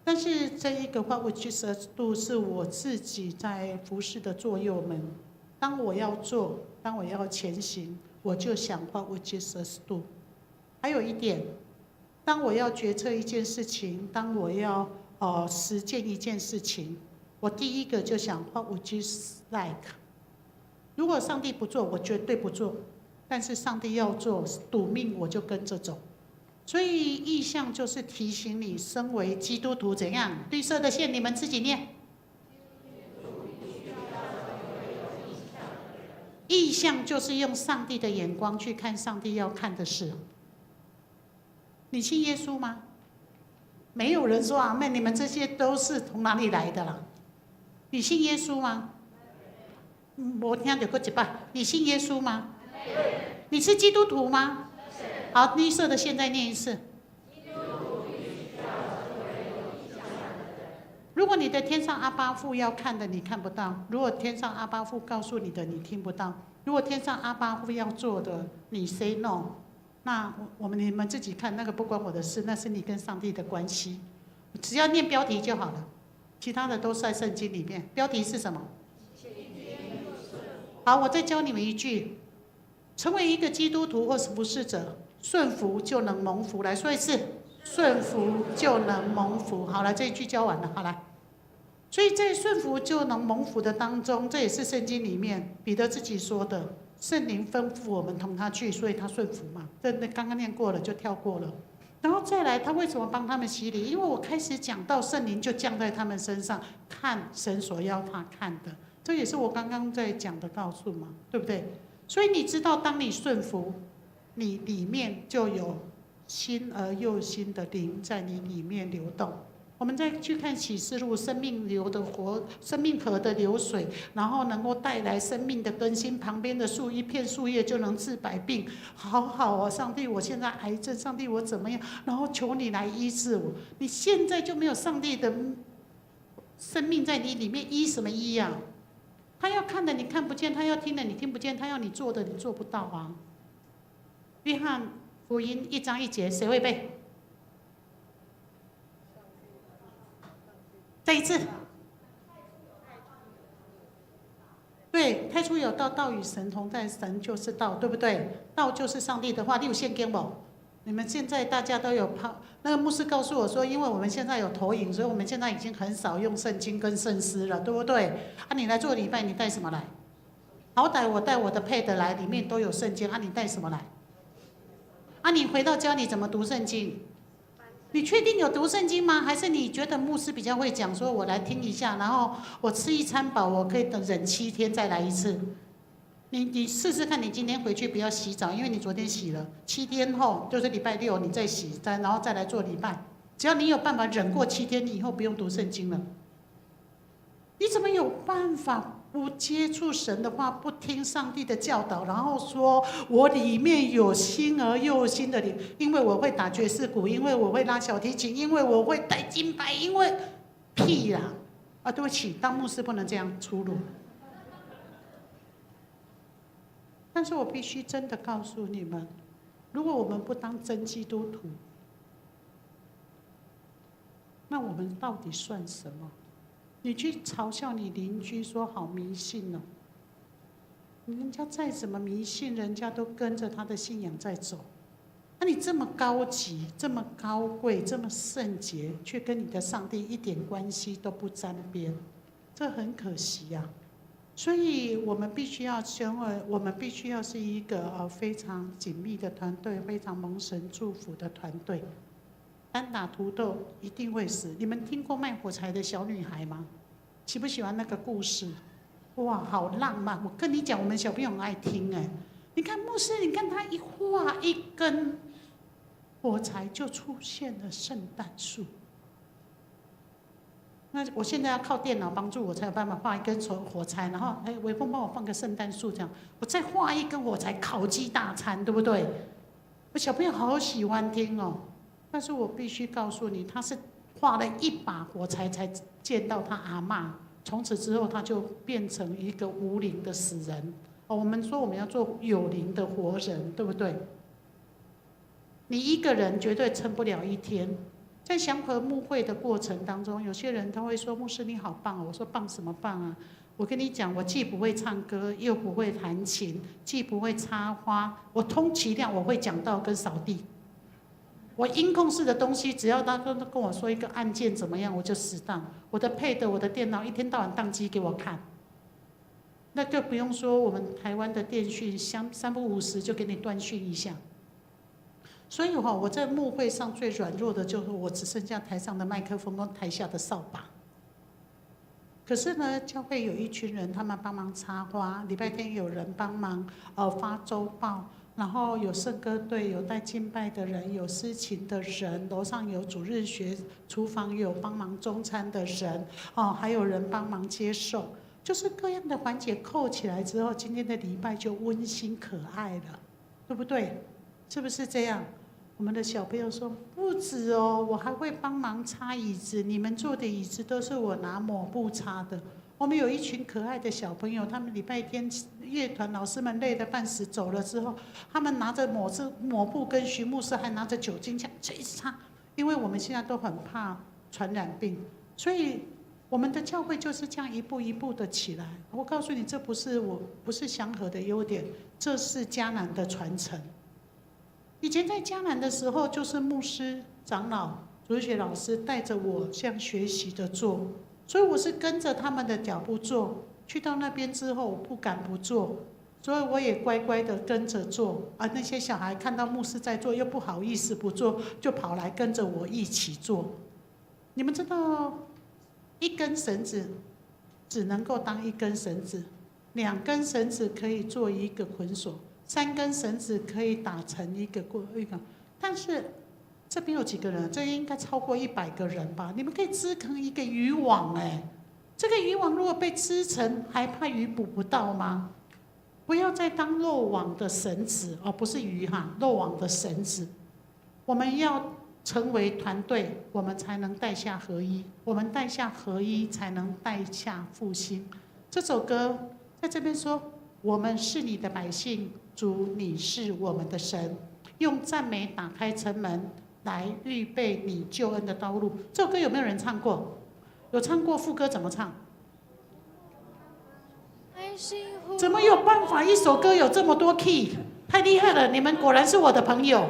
但是这一个 What would Jesus do 是我自己在服侍的座右铭。当我要做，当我要前行，我就想 What would Jesus do？ 还有一点，当我要决策一件事情，当我要实践一件事情，我第一个就想 What would Jesus like？ 如果上帝不做，我绝对不做。但是上帝要做，赌命我就跟着走。所以意象就是提醒你，身为基督徒怎样？绿色的线你们自己念。意象就是用上帝的眼光去看上帝要看的事。你信耶稣吗？没有人说阿妹，你们这些都是从哪里来的啦？你信耶稣吗？我听到过一摆，你信耶稣吗？你是基督徒吗？好，绿色的现在念一次。如果你的天上阿爸父要看的你看不到，如果天上阿爸父告诉你的你听不到，如果天上阿爸父要做的你 say no， 那你们自己看，那个不关我的事，那是你跟上帝的关系。只要念标题就好了，其他的都是在圣经里面。标题是什么？好，我再教你们一句：成为一个基督徒或是服侍者，顺服就能蒙福。来说一次，顺服就能蒙福。好了，这一句教完了。好了，所以在顺服就能蒙福的当中，这也是圣经里面彼得自己说的。圣灵吩咐我们同他去，所以他顺服嘛。这刚刚念过了，就跳过了。然后再来，他为什么帮他们洗礼？因为我开始讲到圣灵就降在他们身上，看神所要他看的。这也是我刚刚在讲的告诉嘛，对不对？所以你知道，当你顺服，你里面就有新而又新的灵在你里面流动。我们再去看启示录，生命河的流水，然后能够带来生命的更新。旁边的树，一片树叶就能治百病，好好哦，上帝，我现在癌症，上帝我怎么样？然后求你来医治我。你现在就没有上帝的生命在你里面，医什么医呀？他要看的你看不见，他要听的你听不见，他要你做的你做不到啊。约翰福音1章1节，谁会背？再一次。对，太初有道，道与神同在，神就是道，对不对？道就是上帝的话。你有现跟不？你们现在大家都有那个牧师告诉我说，因为我们现在有投影，所以我们现在已经很少用圣经跟圣诗了，对不对？啊，你来做礼拜，你带什么来？好歹我带我的 pad 来，里面都有圣经。啊，你带什么来？啊，你回到家你怎么读圣经？你确定有读圣经吗？还是你觉得牧师比较会讲，说我来听一下，然后我吃一餐饱，我可以等忍7天再来一次？你试试看，你今天回去不要洗澡，因为你昨天洗了，7天后就是礼拜6你再洗，然后再来做礼拜。只要你有办法忍过7天，你以后不用读圣经了。你怎么有办法不接触神的话，不听上帝的教导，然后说我里面有新而又新的灵，因为我会打爵士鼓，因为我会拉小提琴，因为我会带金牌，因为屁啦！啊，对不起，当牧师不能这样出入。但是我必须真的告诉你们，如果我们不当真基督徒，那我们到底算什么？你去嘲笑你邻居说好迷信哦，人家再怎么迷信，人家都跟着他的信仰在走。那你这么高级、这么高贵、这么圣洁，却跟你的上帝一点关系都不沾边，这很可惜呀。所以我们必须要我们必须要是一个非常紧密的团队，非常蒙神祝福的团队。单打独斗一定会死。你们听过卖火柴的小女孩吗？喜不喜欢那个故事？哇，好浪漫！我跟你讲，我们小朋友很爱听哎。你看牧师，你看他一画一根火柴，就出现了圣诞树。那我现在要靠电脑帮助我才有办法画一根火柴，然后微风帮我放个圣诞树，这样我再画一根火柴，烤鸡大餐，对不对？我小朋友好喜欢听哦。但是我必须告诉你，他是画了一把火柴才见到他阿嬷，从此之后他就变成一个无灵的死人。我们说我们要做有灵的活人，对不对？你一个人绝对撑不了1天。在祥和牧会的过程当中，有些人他会说：“牧师你好棒哦！”我说：“棒什么棒啊？我跟你讲，我既不会唱歌，又不会弹琴，既不会插花，我通其量我会讲道跟扫地。我音控室的东西，只要他跟我说一个按键怎么样，我就死当。我的Pad、我的电脑一天到晚宕机给我看，那就不用说我们台湾的电讯，3不5时就给你断讯一下。所以我在牧会上最软弱的就是我只剩下台上的麦克风跟台下的扫把。可是呢，教会有一群人，他们帮忙插花，礼拜天有人帮忙发周报，然后有圣歌队，有带敬拜的人，有司琴的人，楼上有主日学，厨房有帮忙中餐的人，还有人帮忙接受，就是各样的环节扣起来之后，今天的礼拜就温馨可爱了，对不对？是不是这样？我们的小朋友说不止哦，我还会帮忙擦椅子，你们坐的椅子都是我拿抹布擦的。我们有一群可爱的小朋友，他们礼拜天乐团老师们累得半死走了之后，他们拿着抹布跟徐牧师还拿着酒精这样一直擦，因为我们现在都很怕传染病，所以我们的教会就是这样一步一步的起来。我告诉你，这不是祥和的优点，这是迦南的传承。以前在迦南的时候，就是牧师、长老、主日学老师带着我这样学习的做，所以我是跟着他们的脚步做。去到那边之后，我不敢不做，所以我也乖乖的跟着做。那些小孩看到牧师在做，又不好意思不做，就跑来跟着我一起做。你们知道，一根绳子只能够当一根绳子，2根绳子可以做一个捆锁。3根绳子可以打成一个，但是这边有几个人？这边应该超过100个人吧？你们可以织成一个渔网这个渔网如果被织成，还怕鱼捕不到吗？不要再当漏网的绳子不是鱼漏网的绳子。我们要成为团队，我们才能带下合一，我们带下合一，才能带下复兴。这首歌在这边说，我们是你的百姓。主，你是我们的神，用赞美打开城门，来预备你救恩的道路。这首歌有没有人唱过？有唱过副歌怎么唱？怎么有办法？一首歌有这么多 key， 太厉害了！你们果然是我的朋友。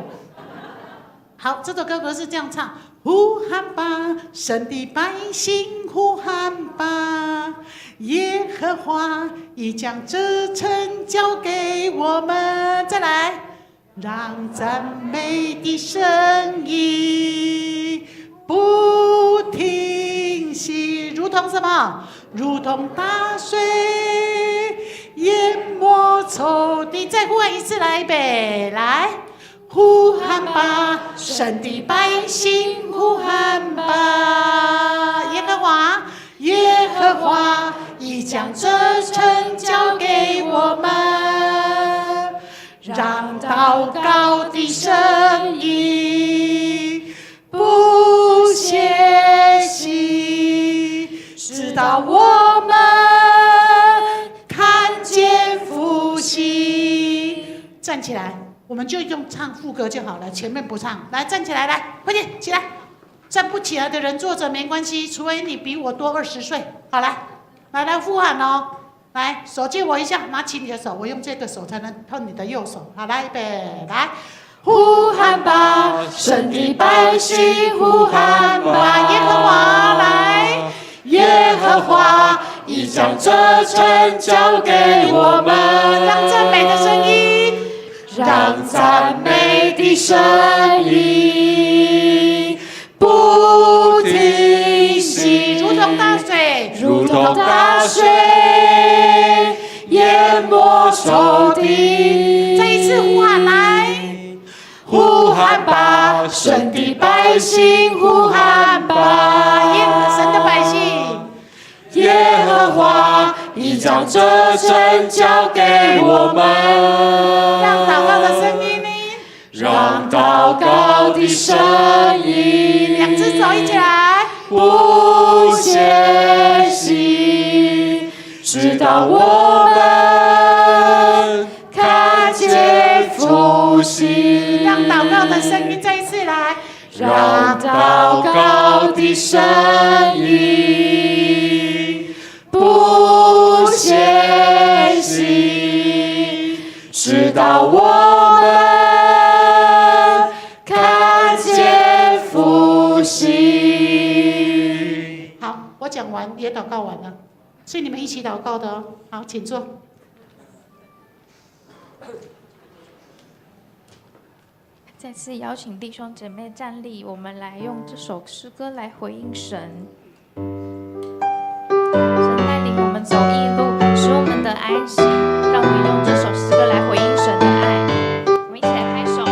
好，这首歌不是这样唱：呼喊吧，神的百姓，呼喊吧，耶和华已将这城交给我们。再来，让赞美的声音不停息，如同什么？如同大水淹没仇敌。再呼喊一次，来，预备，来。呼喊吧，神的百姓，呼喊吧，耶和华，耶和华已将这城交给我们，让祷告的声音不歇息，直到我们看见复兴。站起来。我们就用唱副歌就好了，前面不唱。来，站起来，来，快点起来。站不起来的人坐着没关系，除非你比我多20岁。好，来呼喊哦！来，手借我一下，拿起你的手，我用这个手才能碰你的右手。好，来，预备，来，呼喊吧，神的百姓，呼喊吧，耶和华来，耶和华已将这城交给我们，让赞美的声音。让赞美的声音不停息，如同大水，如同大水淹没仇敌。再一次呼喊，来，呼喊吧，神的百姓，呼喊吧，神的百姓，耶和华已将这城交给我们。让祷告的声音，让祷告的声音，2只手一起来，不歇息，直到我们看见复兴。让祷告的声音再一次来，让祷告的声音不歇息，直到我们看见复兴。好，我讲完也祷告完了，是你们一起祷告的哦。好，请坐。再次邀请弟兄姐妹站立，我们来用这首诗歌来回应神。神的安息。让我们用这首诗歌来回应神的爱。我们一起来拍手。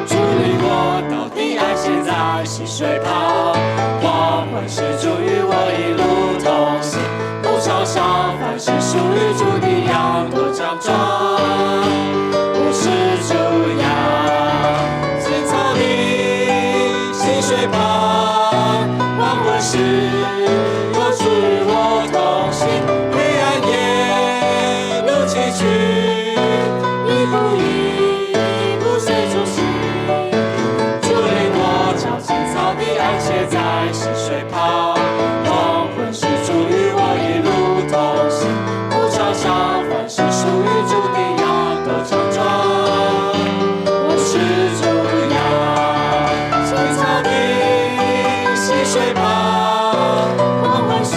主领我到彼岸，现在溪水旁，黄昏时主与我一路同行。牧场上凡是属于主的羊都强壮，我是主羊。青草地，溪水旁，黄昏时有主与我同行。黑暗夜路崎岖，一步一步随主行。主领我脚青草地，安歇在溪水旁。黄昏时主与我一路同行。牧场上凡是属于主的羊都强壮，我是主羊。青草地，溪水旁，黄昏时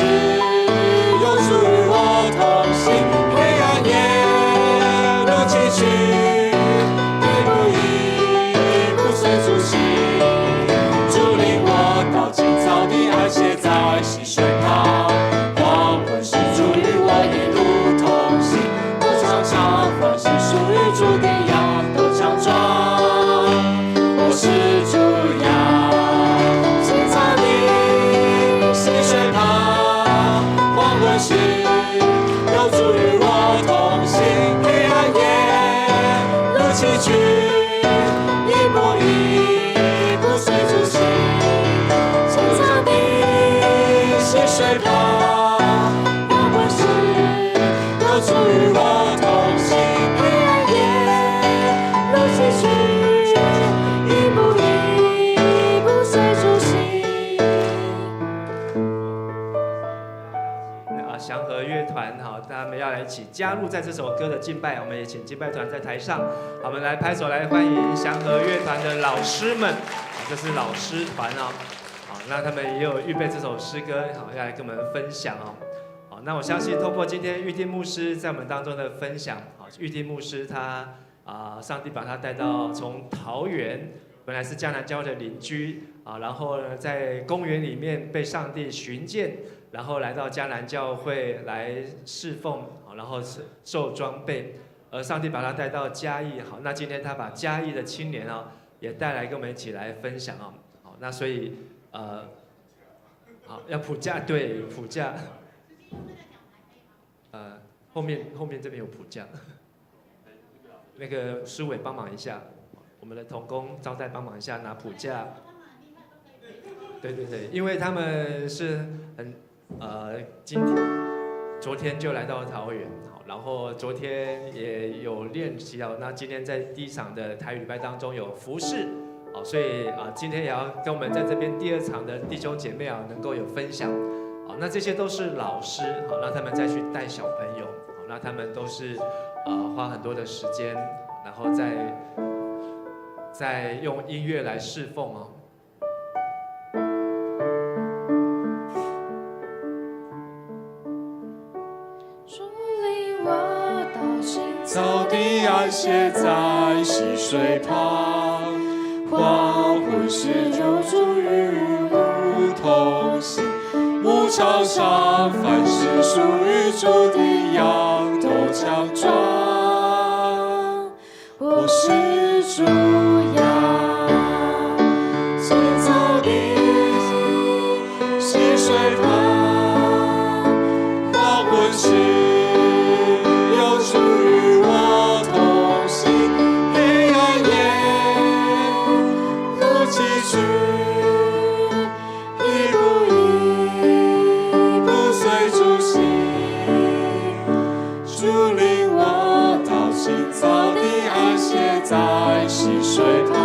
有主与我同行。黑暗夜路崎岖，一步一步随主行。主领我到青草地，安歇在溪水旁。黄昏时主与我一路同行。牧场上凡是属于主的羊都强壮，我是主羊。青草地，溪水旁，黄昏时有主与我同行。黑暗夜路崎岖，一步一步随主行。青草地，溪水旁，黄昏时有主与我同行。黑暗夜路崎岖，一步一步随主行。祥和乐团哈，他们要来一起加入在这首歌的敬拜，我们也请敬拜团在台上，好，我们来拍手来欢迎祥和乐团的老师们，这是老师团哦，好，那他们也有预备这首诗歌，好，要来跟我们分享哦，好，那我相信透过今天玉定牧师在我们当中的分享，好，玉定牧师他上帝把他带到从桃园。本来是迦南教会的邻居啊，然后呢，在公园里面被上帝寻见，然后来到迦南教会来侍奉，然后受装备，而上帝把他带到嘉义，好，那今天他把嘉义的青年啊也带来跟我们一起来分享啊，好，那所以好要谱架，对，谱架，后面这边有谱架，那个书伟帮忙一下。我们的同工招待帮忙一下拿谱架，对对对，因为他们是很昨天就来到桃园，好，然后昨天也有练习到，那今天在第一场的台语礼拜当中有服侍，好，所以今天也要跟我们在这边第二场的弟兄姐妹能够有分享，好，那这些都是老师，好，让他们再去带小朋友，好，那他们都是花很多的时间，然后再用音乐来侍奉哦。主领我到青草地安歇在溪水旁，黄昏时有主与我同行。牧场上凡是属于主的羊都强壮，我是主羊。青草地，溪水旁，黄昏时有主与我同行。黑暗夜路崎岖，一步一步随主行。主领我到青草地，安歇在溪水旁。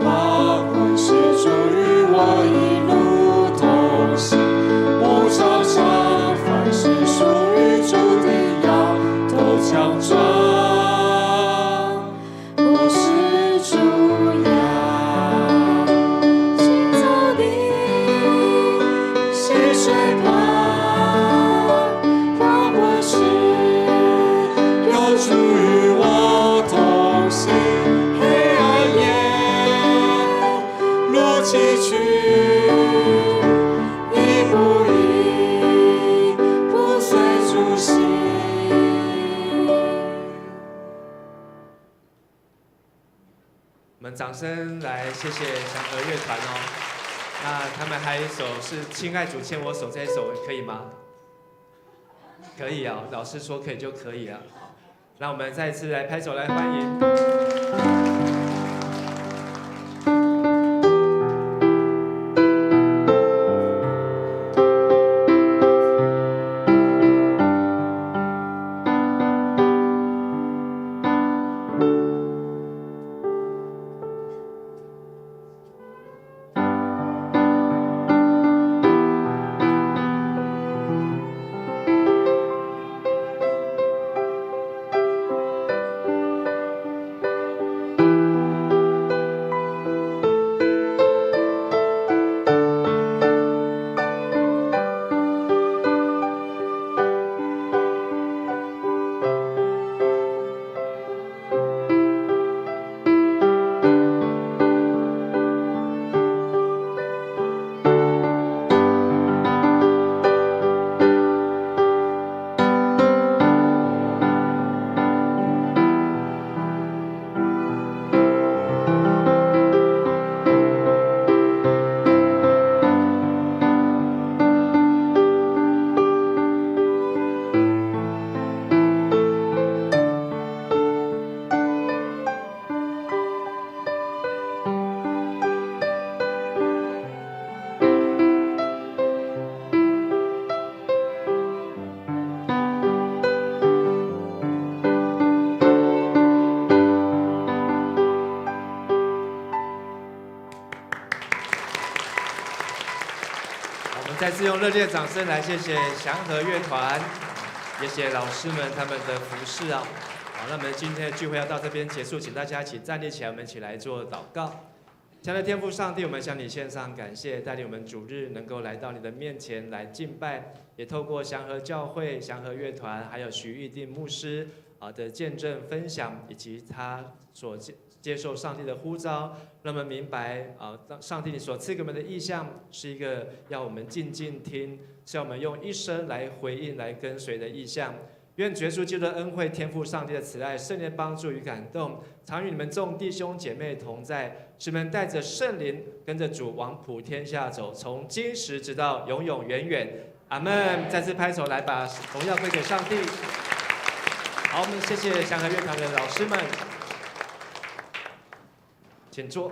黄昏时主与我一路同行。牧场上凡是属们掌声来谢谢祥和乐团哦。那他们还有一首是《亲爱主牵我手》，这一首可以吗？可以啊，老师说可以就可以了。好，那我们再一次来拍手来欢迎。再次用热烈的掌声来谢谢祥和乐团，也谢谢老师们他们的服侍啊。好，那我们今天的聚会要到这边结束，请大家一起站立起来，我们一起来做祷告。亲爱的天父上帝，我们向你献上感谢，带领我们主日能够来到你的面前来敬拜，也透过祥和教会、祥和乐团，还有徐玉定牧师的见证分享，以及他所接受上帝的呼召，让我们明白上帝你所赐给我们的意象是一个要我们静静听，是要我们用一生来回应、来跟随的意象。愿主耶稣基督的恩惠、天父上帝的慈爱、圣灵的帮助与感动，常与你们众弟兄姐妹同在，使你们带着圣灵，跟着主往普天下走，从今时直到永永远远。阿们！再次拍手来，把荣耀归给上帝。好，我们谢谢祥和乐团的老师们。请坐。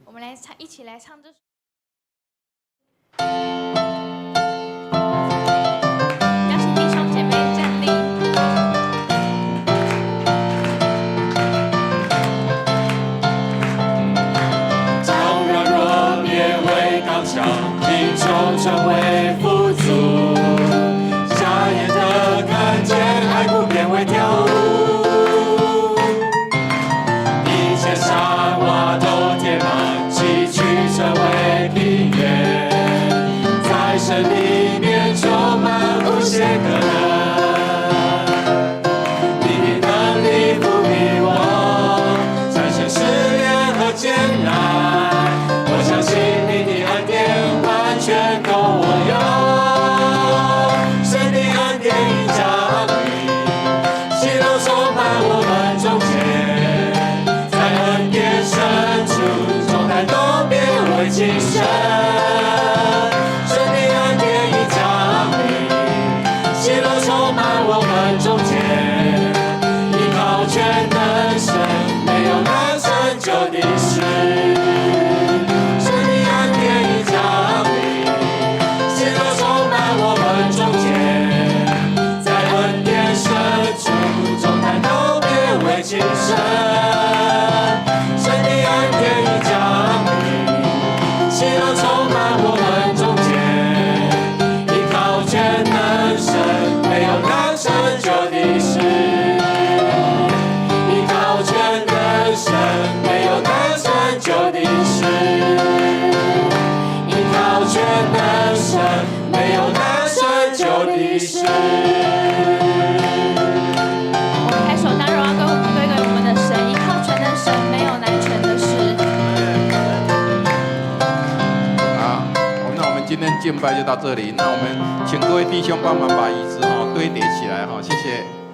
我们来唱，一起来唱这首。邀请弟兄姐妹站立。将软弱变为刚强，贫穷成为富足，瞎眼的看见，爱哭变为跳舞。山洼都填满，崎岖成为平原，在神里面充满无限可能。你的能力不比我，战胜试炼和艰难。我相信你的恩典完全够我用，神的恩典已降临，喜乐充满我们中间。都变为今生，神的恩典已降临，喜乐充满我们中间，依靠全能神，没有难成就的事。神的恩典已降临，喜乐充满我们中间，在恩典深处，重担都变为今生。神的恩典已降临，喜乐充满我们中间，依靠全能神，没有难成就的事。依靠全能神，没有难成就的事。依靠全能神，没有难成就的事。我们拍手当荣耀归给我们的神，依靠全能神，没有难成的事。那我们今天敬拜就到这里。那我们请各位弟兄帮忙把椅子堆叠起来，谢谢。